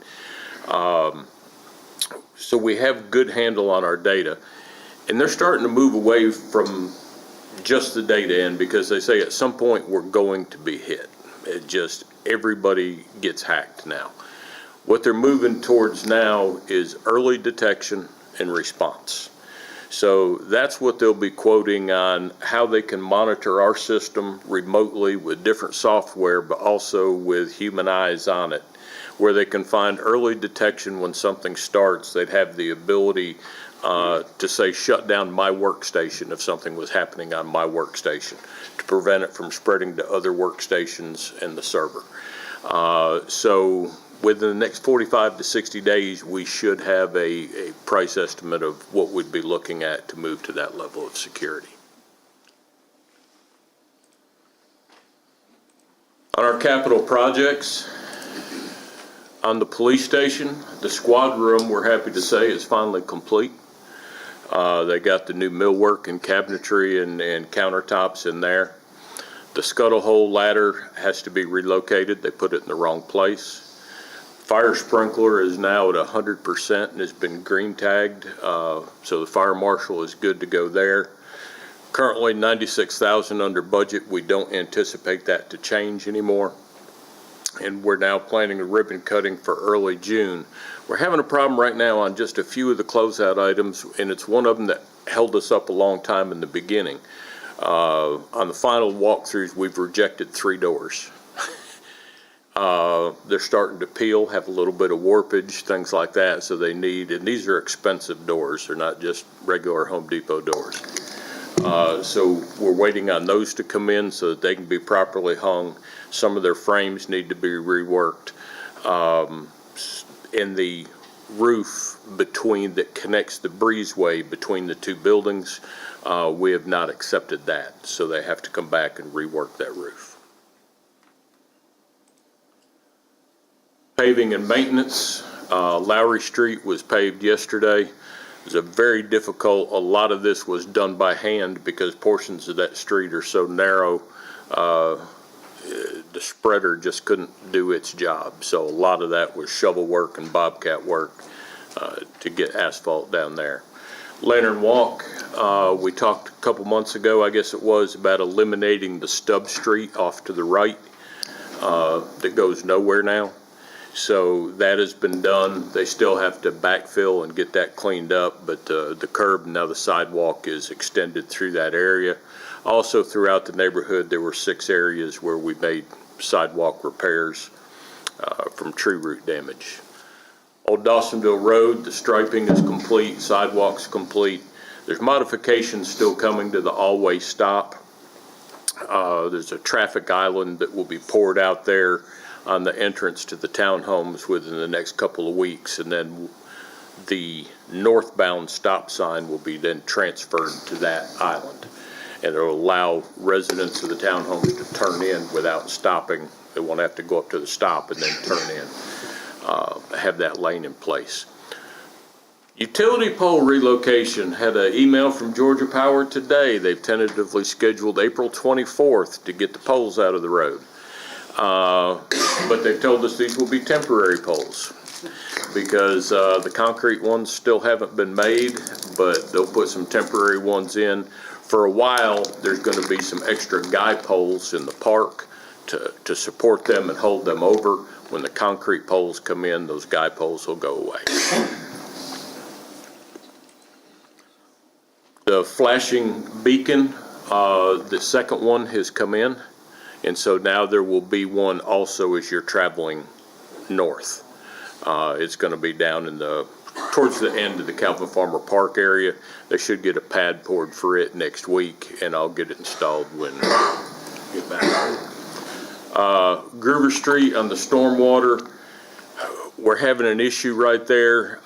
So we have good handle on our data. And they're starting to move away from just the data in, because they say at some point we're going to be hit. Everybody gets hacked now. What they're moving towards now is early detection and response. So that's what they'll be quoting on how they can monitor our system remotely with different software, but also with human eyes on it, where they can find early detection when something starts. They'd have the ability to say, shut down my workstation if something was happening on my workstation, to prevent it from spreading to other workstations and the server. So within the next 45 to 60 days, we should have a price estimate of what we'd be looking at to move to that level of security. On our capital projects, on the police station, the squad room, we're happy to say, is finally complete. They got the new millwork and cabinetry and countertops in there. The scuttle hole ladder has to be relocated. They put it in the wrong place. Fire sprinkler is now at 100% and has been green tagged, so the fire marshal is good to go there. Currently $96,000 under budget. We don't anticipate that to change anymore. And we're now planning a ribbon cutting for early June. We're having a problem right now on just a few of the closeout items, and it's one of them that held us up a long time in the beginning. On the final walkthroughs, we've rejected 3 doors. They're starting to peel, have a little bit of warpage, things like that, so they need, and these are expensive doors, they're not just regular Home Depot doors. So we're waiting on those to come in so that they can be properly hung. Some of their frames need to be reworked. In the roof that connects the breezeway between the 2 buildings, we have not accepted that, so they have to come back and rework that roof. Paving and maintenance, Lowry Street was paved yesterday. It was a very difficult, a lot of this was done by hand because portions of that street are so narrow, the spreader just couldn't do its job. So a lot of that was shovel work and bobcat work to get asphalt down there. Lantern Walk, we talked a couple months ago, I guess it was, about eliminating the stub street off to the right that goes nowhere now. So that has been done. They still have to backfill and get that cleaned up, but the curb, now the sidewalk is extended through that area. Also throughout the neighborhood, there were 6 areas where we made sidewalk repairs from tree root damage. Old Dawsonville Road, the striping is complete, sidewalks complete. There's modifications still coming to the all-way stop. There's a traffic island that will be poured out there on the entrance to the townhomes within the next couple of weeks, and then the northbound stop sign will be then transferred to that island, and it will allow residents of the townhomes to turn in without stopping. They won't have to go up to the stop and then turn in, have that lane in place. Utility pole relocation, had an email from Georgia Power today. They've tentatively scheduled April 24th to get the poles out of the road. But they've told us these will be temporary poles because the concrete ones still haven't been made, but they'll put some temporary ones in. For a while, there's going to be some extra guy poles in the park to support them and hold them over. When the concrete poles come in, those guy poles will go away. The flashing beacon, the second one has come in, and so now there will be one also as you're traveling north. It's going to be down in towards the end of the Calvin Farmer Park area. They should get a pad poured for it next week, and I'll get it installed when we get back. Gruber Street on the stormwater, we're having an issue right there.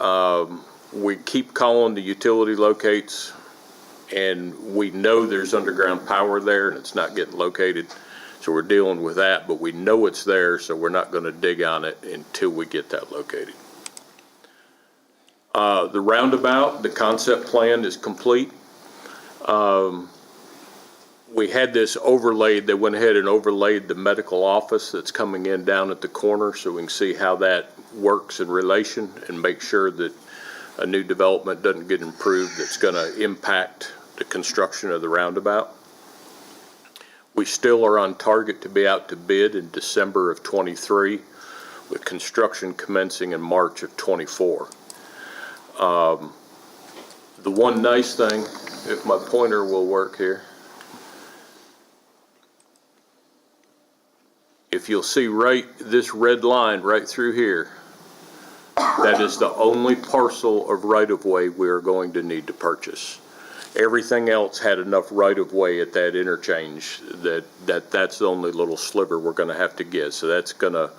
We keep calling the utility locates, and we know there's underground power there and it's not getting located. So we're dealing with that, but we know it's there, so we're not going to dig on it until we get that located. The roundabout, the concept plan is complete. We had this overlaid, they went ahead and overlaid the medical office that's coming in down at the corner so we can see how that works in relation and make sure that a new development doesn't get improved that's going to impact the construction of the roundabout. We still are on target to be out to bid in December of '23, with construction commencing in March of '24. The one nice thing, if my pointer will work here, if you'll see right, this red line right through here, that is the only parcel of right-of-way we are going to need to purchase. Everything else had enough right-of-way at that interchange that's the only little sliver we're going to have to get. So that's going to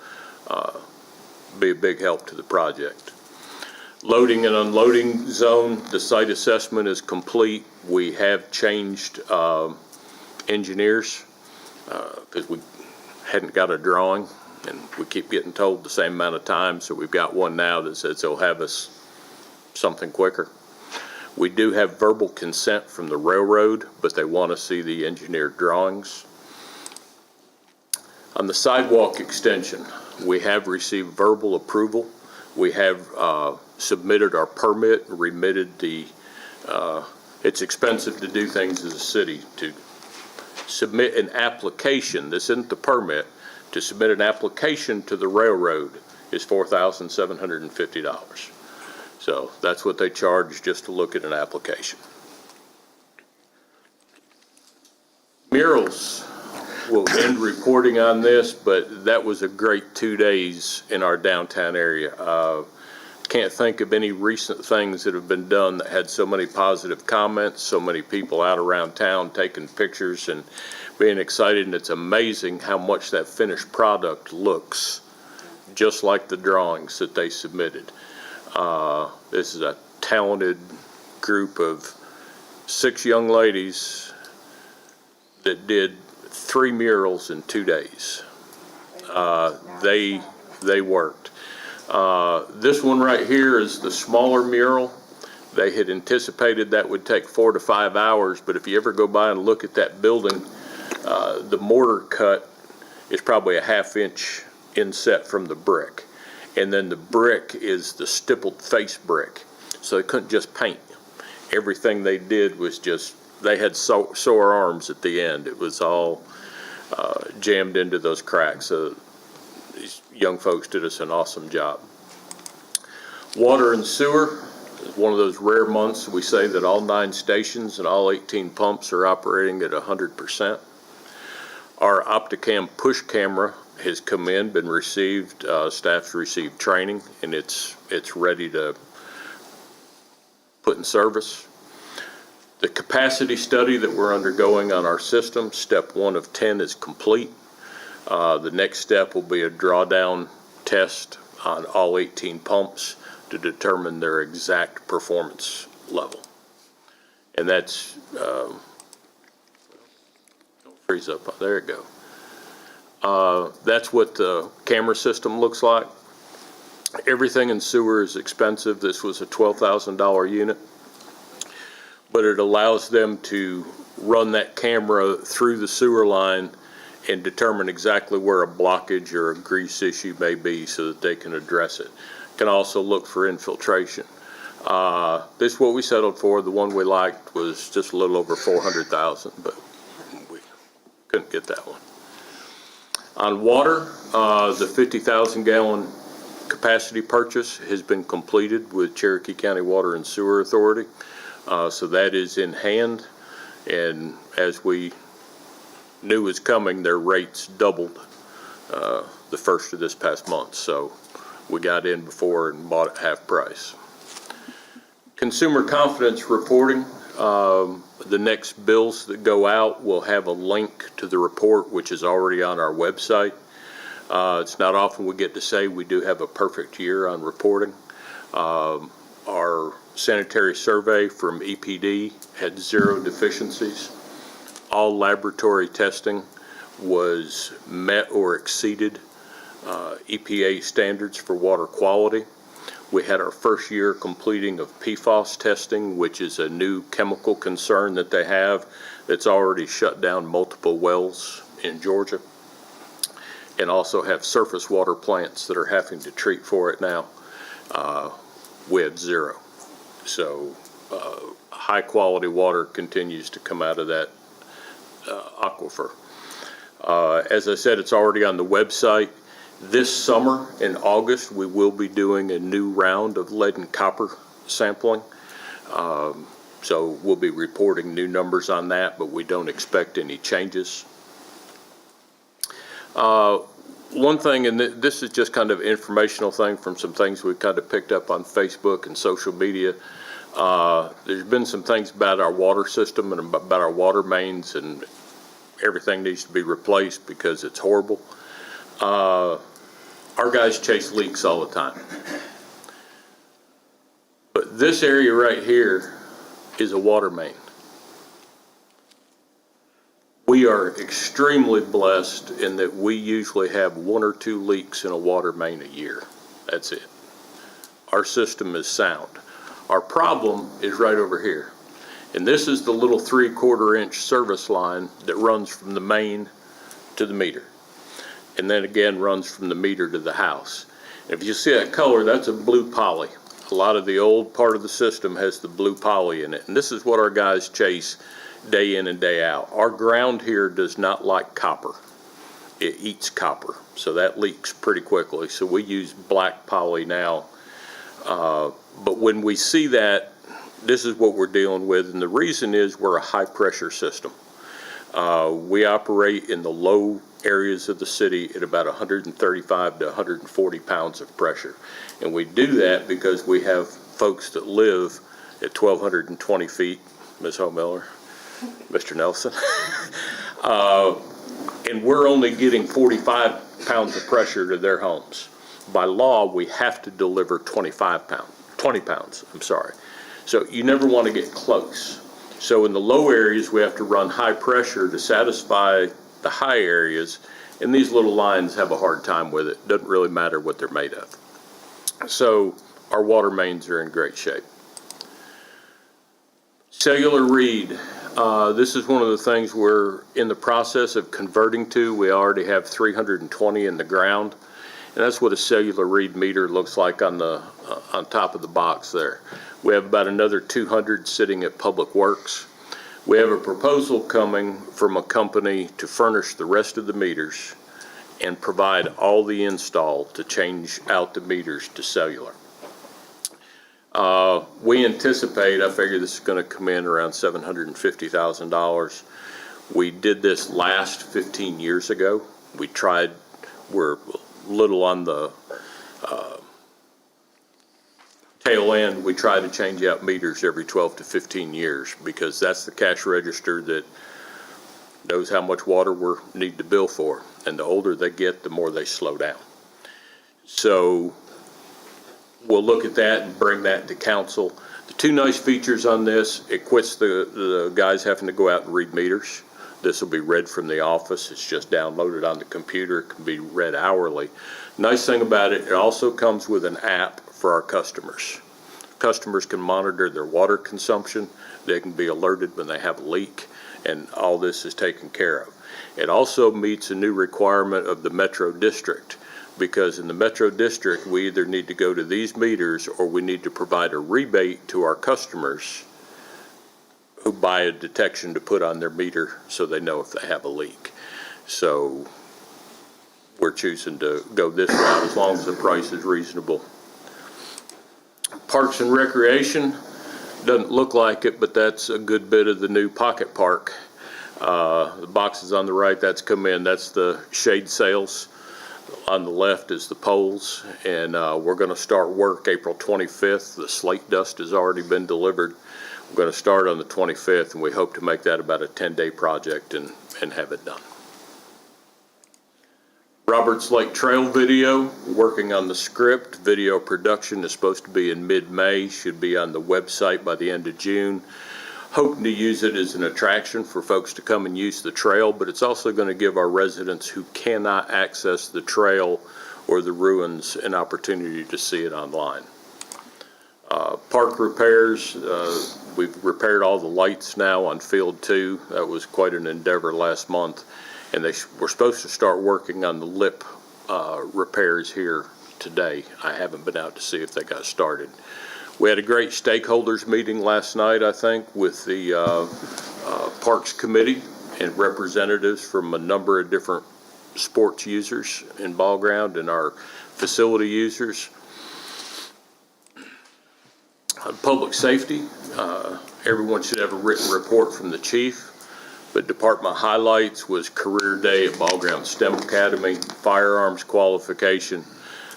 be a big help to the project. Loading and unloading zone, the site assessment is complete. We have changed engineers because we hadn't got a drawing, and we keep getting told the same amount of time. So we've got one now that says they'll have us something quicker. We do have verbal consent from the railroad, but they want to see the engineered drawings. On the sidewalk extension, we have received verbal approval. We have submitted our permit, remitted the, it's expensive to do things as a city. To submit an application, this isn't the permit, to submit an application to the railroad is $4,750. So that's what they charge just to look at an application. Murals, we'll end reporting on this, but that was a great 2 days in our downtown area. Can't think of any recent things that have been done that had so many positive comments, so many people out around town taking pictures and being excited, and it's amazing how much that finished product looks just like the drawings that they submitted. This is a talented group of 6 young ladies that did 3 murals in 2 days. They worked. This one right here is the smaller mural. They had anticipated that would take 4 to 5 hours, but if you ever go by and look at that building, the mortar cut is probably a 1/2 inch inset from the brick. And then the brick is the stippled face brick. So they couldn't just paint. Everything they did was just, they had sore arms at the end. It was all jammed into those cracks. So these young folks did us an awesome job. Water and sewer is one of those rare months we say that all 9 stations and all 18 pumps are operating at 100%. Our Opticam push camera has come in, been received, staff's received training, and it's ready to put in service. The capacity study that we're undergoing on our system, step 1 of 10 is complete. The next step will be a drawdown test on all 18 pumps to determine their exact performance level. And that's, don't freeze up, there it go. That's what the camera system looks like. Everything in sewer is expensive. This was a $12,000 unit, but it allows them to run that camera through the sewer line and determine exactly where a blockage or a grease issue may be so that they can address it. Can also look for infiltration. This is what we settled for. The one we liked was just a little over $400,000, but we couldn't get that one. On water, the 50,000 gallon capacity purchase has been completed with Cherokee County Water and Sewer Authority. So that is in hand, and as we knew was coming, their rates doubled the first of this past month. So we got in before and bought at half price. Consumer confidence reporting. The next bills that go out will have a link to the report, which is already on our website. It's not often we get to say we do have a perfect year on reporting. Our sanitary survey from EPD had 0 deficiencies. All laboratory testing was met or exceeded EPA standards for water quality. We had our first year completing of PFAS testing, which is a new chemical concern that they have that's already shut down multiple wells in Georgia, and also have surface water plants that are having to treat for it now. We had 0. So high quality water continues to come out of that aquifer. As I said, it's already on the website. This summer in August, we will be doing a new round of lead and copper sampling. So we'll be reporting new numbers on that, but we don't expect any changes. One thing, and this is just kind of informational thing from some things we've kind of picked up on Facebook and social media. There's been some things about our water system and about our water mains, and everything needs to be replaced because it's horrible. Our guys chase leaks all the time. But this area right here is a water main. We are extremely blessed in that we usually have 1 or 2 leaks in a water main a year. That's it. Our system is sound. Our problem is right over here. And this is the little 3/4 inch service line that runs from the main to the meter. And then again runs from the meter to the house. If you see that color, that's a blue poly. A lot of the old part of the system has the blue poly in it. And this is what our guys chase day in and day out. Our ground here does not like copper. It eats copper. So that leaks pretty quickly. So we use black poly now. But when we see that, this is what we're dealing with. And the reason is we're a high pressure system. We operate in the low areas of the city at about 135 to 140 pounds of pressure. And we do that because we have folks that live at 1,220 feet, Ms. Homiller, Mr. Nelson. And we're only getting 45 pounds of pressure to their homes. By law, we have to deliver 20 pounds, I'm sorry. So you never want to get close. So in the low areas, we have to run high pressure to satisfy the high areas, and these little lines have a hard time with it. Doesn't really matter what they're made of. So our water mains are in great shape. Cellular read. This is one of the things we're in the process of converting to. We already have 320 in the ground, and that's what a cellular read meter looks like on the on top of the box there. We have about another 200 sitting at Public Works. We have a proposal coming from a company to furnish the rest of the meters and provide all the install to change out the meters to cellular. We anticipate, I figure this is going to come in around $750,000. We did this last 15 years ago. We tried, we're a little on the tail end. We try to change out meters every 12 to 15 years because that's the cash register that knows how much water we need to bill for. And the older they get, the more they slow down. So we'll look at that and bring that to council. The 2 nice features on this, it quits the guys having to go out and read meters. This will be read from the office. It's just downloaded on the computer. It can be read hourly. Nice thing about it, it also comes with an app for our customers. Customers can monitor their water consumption. They can be alerted when they have a leak, and all this is taken care of. It also meets a new requirement of the Metro District, because in the Metro District, we either need to go to these meters or we need to provide a rebate to our customers who buy a detection to put on their meter so they know if they have a leak. So we're choosing to go this route as long as the price is reasonable. Parks and Recreation, Doesn't look like it, but that's a good bit of the new Pocket Park. The boxes on the right, that's come in, that's the shade sails. On the left is the poles, and we're going to start work April 25th. The slate dust has already been delivered. We're going to start on the 25th, and we hope to make that about a 10-day project and have it done. Roberts Lake Trail video, working on the script. Video production is supposed to be in mid-May, should be on the website by the end of June. Hoping to use it as an attraction for folks to come and use the trail, but it's also going to give our residents who cannot access the trail or the ruins an opportunity to see it online. Park repairs, we've repaired all the lights now on Field 2. That was quite an endeavor last month. And they were supposed to start working on the lip repairs here today. I haven't been out to see if they got started. We had a great stakeholders meeting last night, I think, with the Parks Committee and representatives from a number of different sports users in ball ground and our facility users. Public safety, everyone should have a written report from the chief. But department highlights was career day at Ball Ground STEM Academy, firearms qualification.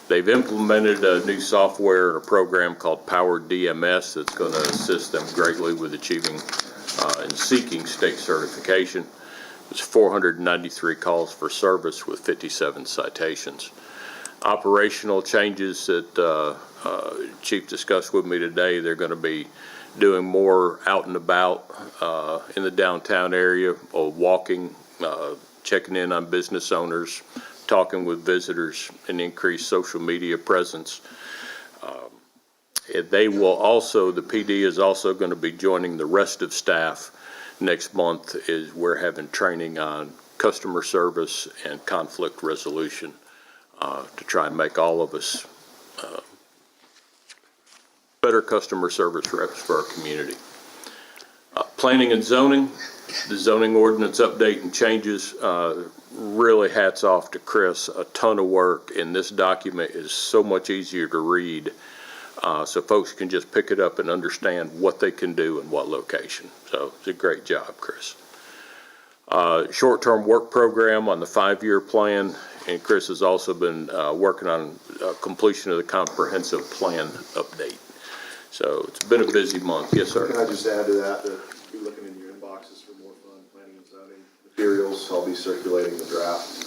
They've implemented a new software and a program called Power DMS that's going to assist them greatly with achieving and seeking state certification. There's 493 calls for service with 57 citations. Operational changes that Chief discussed with me today, they're going to be doing more out and about in the downtown area, or walking, checking in on business owners, talking with visitors, and increase social media presence. They will also, the PD is also going to be joining the rest of staff next month. Is we're having training on customer service and conflict resolution to try and make all of us better customer service reps for our community. Planning and zoning, the zoning ordinance update and changes, really hats off to Chris, a ton of work, and this document is so much easier to read, so folks can just pick it up and understand what they can do and what location. So it's a great job, Chris. Short-term work program on the 5-year plan, and Chris has also been working on completion of the comprehensive plan update. So it's been a busy month. Yes, sir. Can I just add to that, be looking in your inboxes for more fun planning and zoning materials. I'll be circulating the draft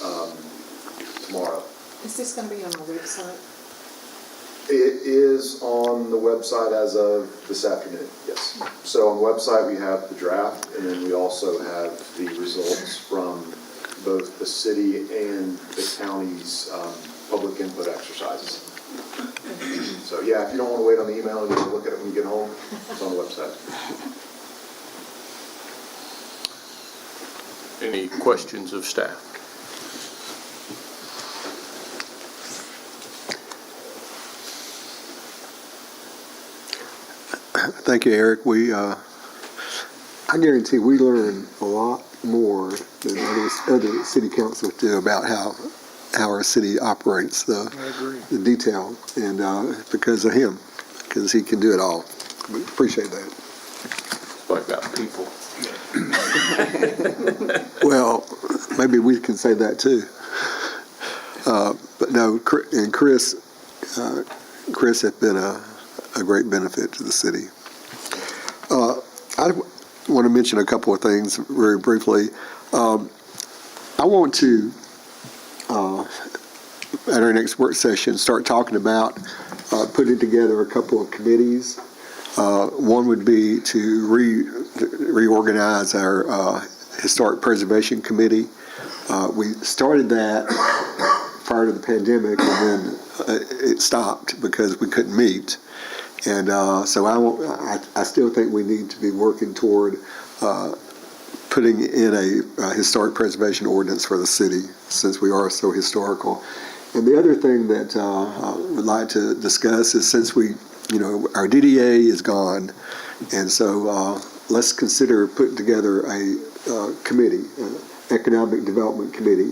tomorrow. Is this gonna be on our website? It is on the website as of this afternoon, yes. So on the website, we have the draft, and then we also have the results from both the city and the county's public input exercises. So yeah, if you don't want to wait on the email and you can look at it when you get home, it's on the website. Any questions of staff? Thank you, Eric. I guarantee we learn a lot more than other city councils do about how our city operates, the detail, and because of him, because he can do it all. We appreciate that. What about people? Well, maybe we can say that too. But no, and Chris has been a great benefit to the city. I want to mention a couple of things very briefly. I want to, at our next work session, start talking about putting together a couple of committees. One would be to reorganize our Historic Preservation Committee. We started that prior to the pandemic, and then it stopped because we couldn't meet. And so I still think we need to be working toward putting in a historic preservation ordinance for the city, since we are so historical. And the other thing that I would like to discuss is, since our DDA is gone, and so let's consider putting together a committee, an economic development committee.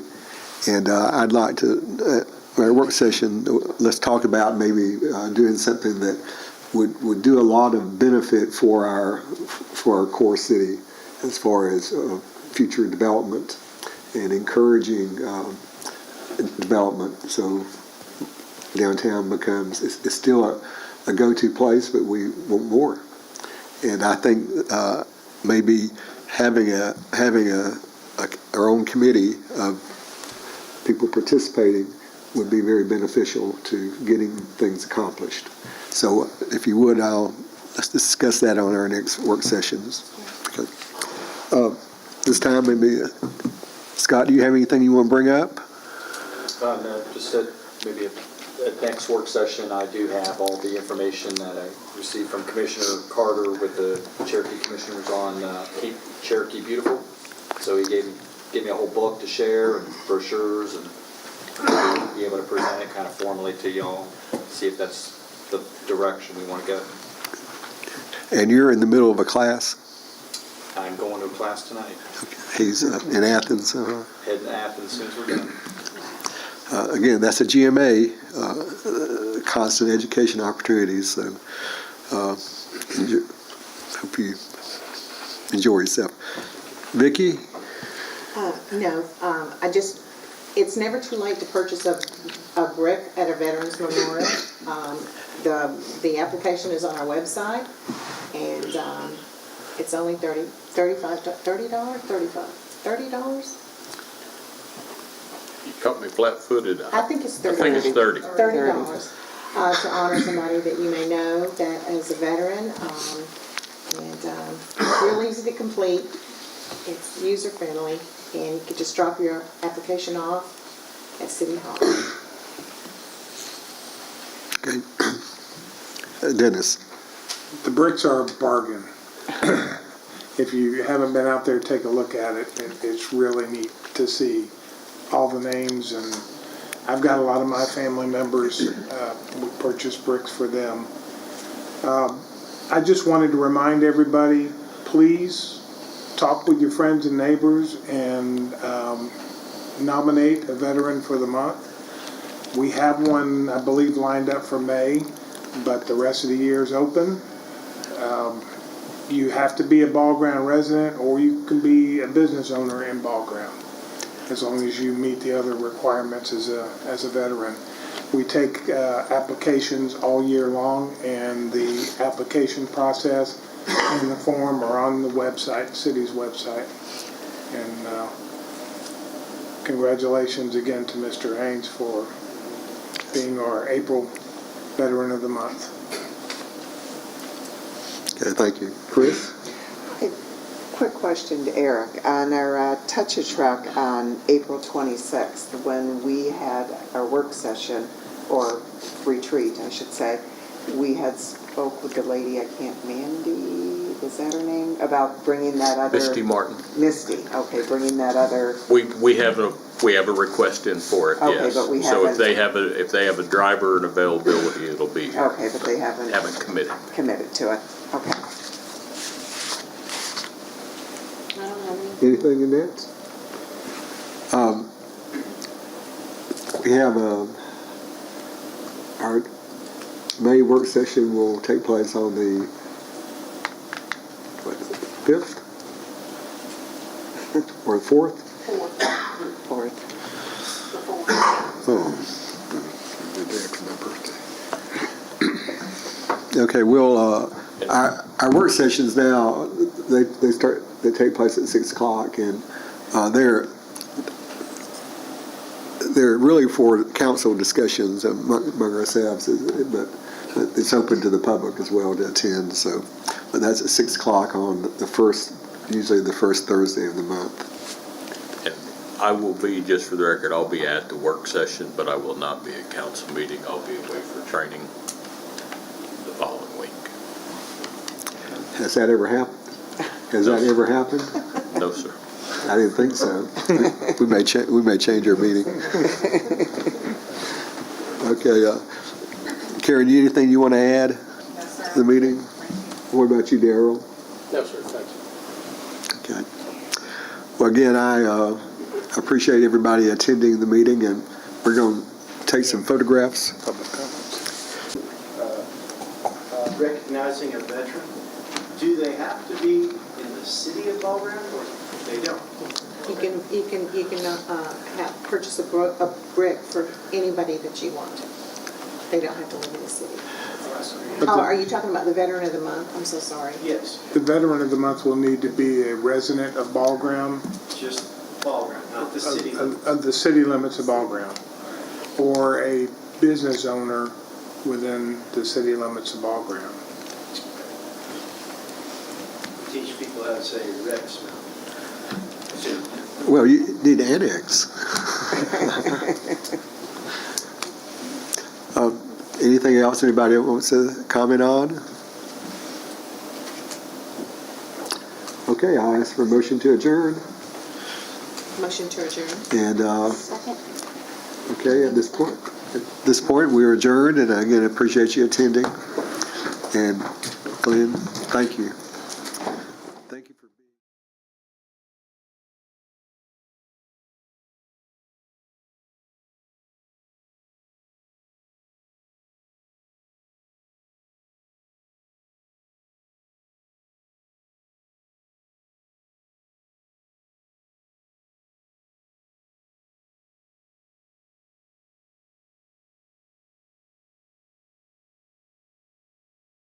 And I'd like to, at our work session, let's talk about maybe doing something that would do a lot of benefit for our core city as far as future development and encouraging development. So downtown becomes, it's still a go-to place, but we want more. And I think maybe having our own committee of people participating would be very beneficial to getting things accomplished. So if you would, let's discuss that on our next work sessions. Okay. This time, maybe, Scott, do you have anything you want to bring up? No, just at next work session, I do have all the information that I received from Commissioner Carter with the Cherokee Commissioners on Keep Cherokee Beautiful. So he gave me a whole book to share and brochures and be able to present it kind of formally to y'all, see if that's the direction we want to go. And you're in the middle of a class? I'm going to a class tonight. Okay. He's in Athens. Heading to Athens as soon as we're done. Again, that's a GMA, constant education opportunities. So hope you enjoy yourself. Vicki? No, it's never too late to purchase a brick at a Veterans Memorial. The application is on our website, and it's only $30. You caught me flat-footed. I think it's $30. I think it's 30. $30 to honor somebody that you may know that is a veteran, and real easy to complete. It's user-friendly, and you can just drop your application off at City Hall. Okay. Dennis? The bricks are a bargain. If you haven't been out there, take a look at it. It's really neat to see all the names, and I've got a lot of my family members, we purchase bricks for them. I just wanted to remind everybody, please talk with your friends and neighbors and nominate a veteran for the month. We have one, I believe, lined up for May, but the rest of the year is open. You have to be a Ball Ground resident, or you can be a business owner in Ball Ground, as long as you meet the other requirements as a veteran. We take applications all year long, and the application process and the form are on the website, city's website. And congratulations again to Mr. Haynes for being our April Veteran of the Month. Okay, thank you. Chris? Quick question to Eric. On our Touch-A-Truck on April 26th, when we had our work session, or retreat, I should say, we had spoke with the lady, Mandy, is that her name? About bringing that other... Misty Martin. Misty, okay, bringing that other... We have a request in for it, Okay, yes. but we So if haven't- they have a driver and availability, it'll be here. Okay, but they haven't Committed to it. Okay. I don't have any. Anything in that? We have our May work session will take place on the 5th or 4th? Fourth. Oh, the day after my birthday. Okay, we'll our work sessions now they take place at 6 o'clock, and they're really for council discussions among ourselves, but it's open to the public as well to attend. So, but that's at 6 o'clock on usually the first Thursday of the month. And I will be, just for the record, I'll be at the work session, but I will not be at council meeting. I'll be away for training the following week. Has that ever happened? Has that ever happened? No, sir. I didn't think so. We may change our meeting. Okay, Karen, anything you want to add to the meeting? What about you, Darrell? No, sir, thanks. Okay. Well, again, I appreciate everybody attending the meeting, and we're going to take some photographs. Public comments. recognizing a veteran, do they have to be in the city of Ball Ground, or they don't? You can purchase a brick for anybody that you want. They don't have to live in the city. Oh, are you talking about the Veteran of the Month? I'm so sorry. Yes, The Veteran of the Month will need to be a resident of Ball Ground, just Ball Ground, not the city. of the city limits of Ball Ground, or a business owner within the city limits of Ball Ground. Teach people how to say Rex now. Well, you need to annex. Anything else anybody wants to comment on? Okay, I'll ask for a motion to adjourn. Motion to adjourn. And, Second. okay, at this point, we are adjourned, and again, appreciate you attending. And Glenn, thank you.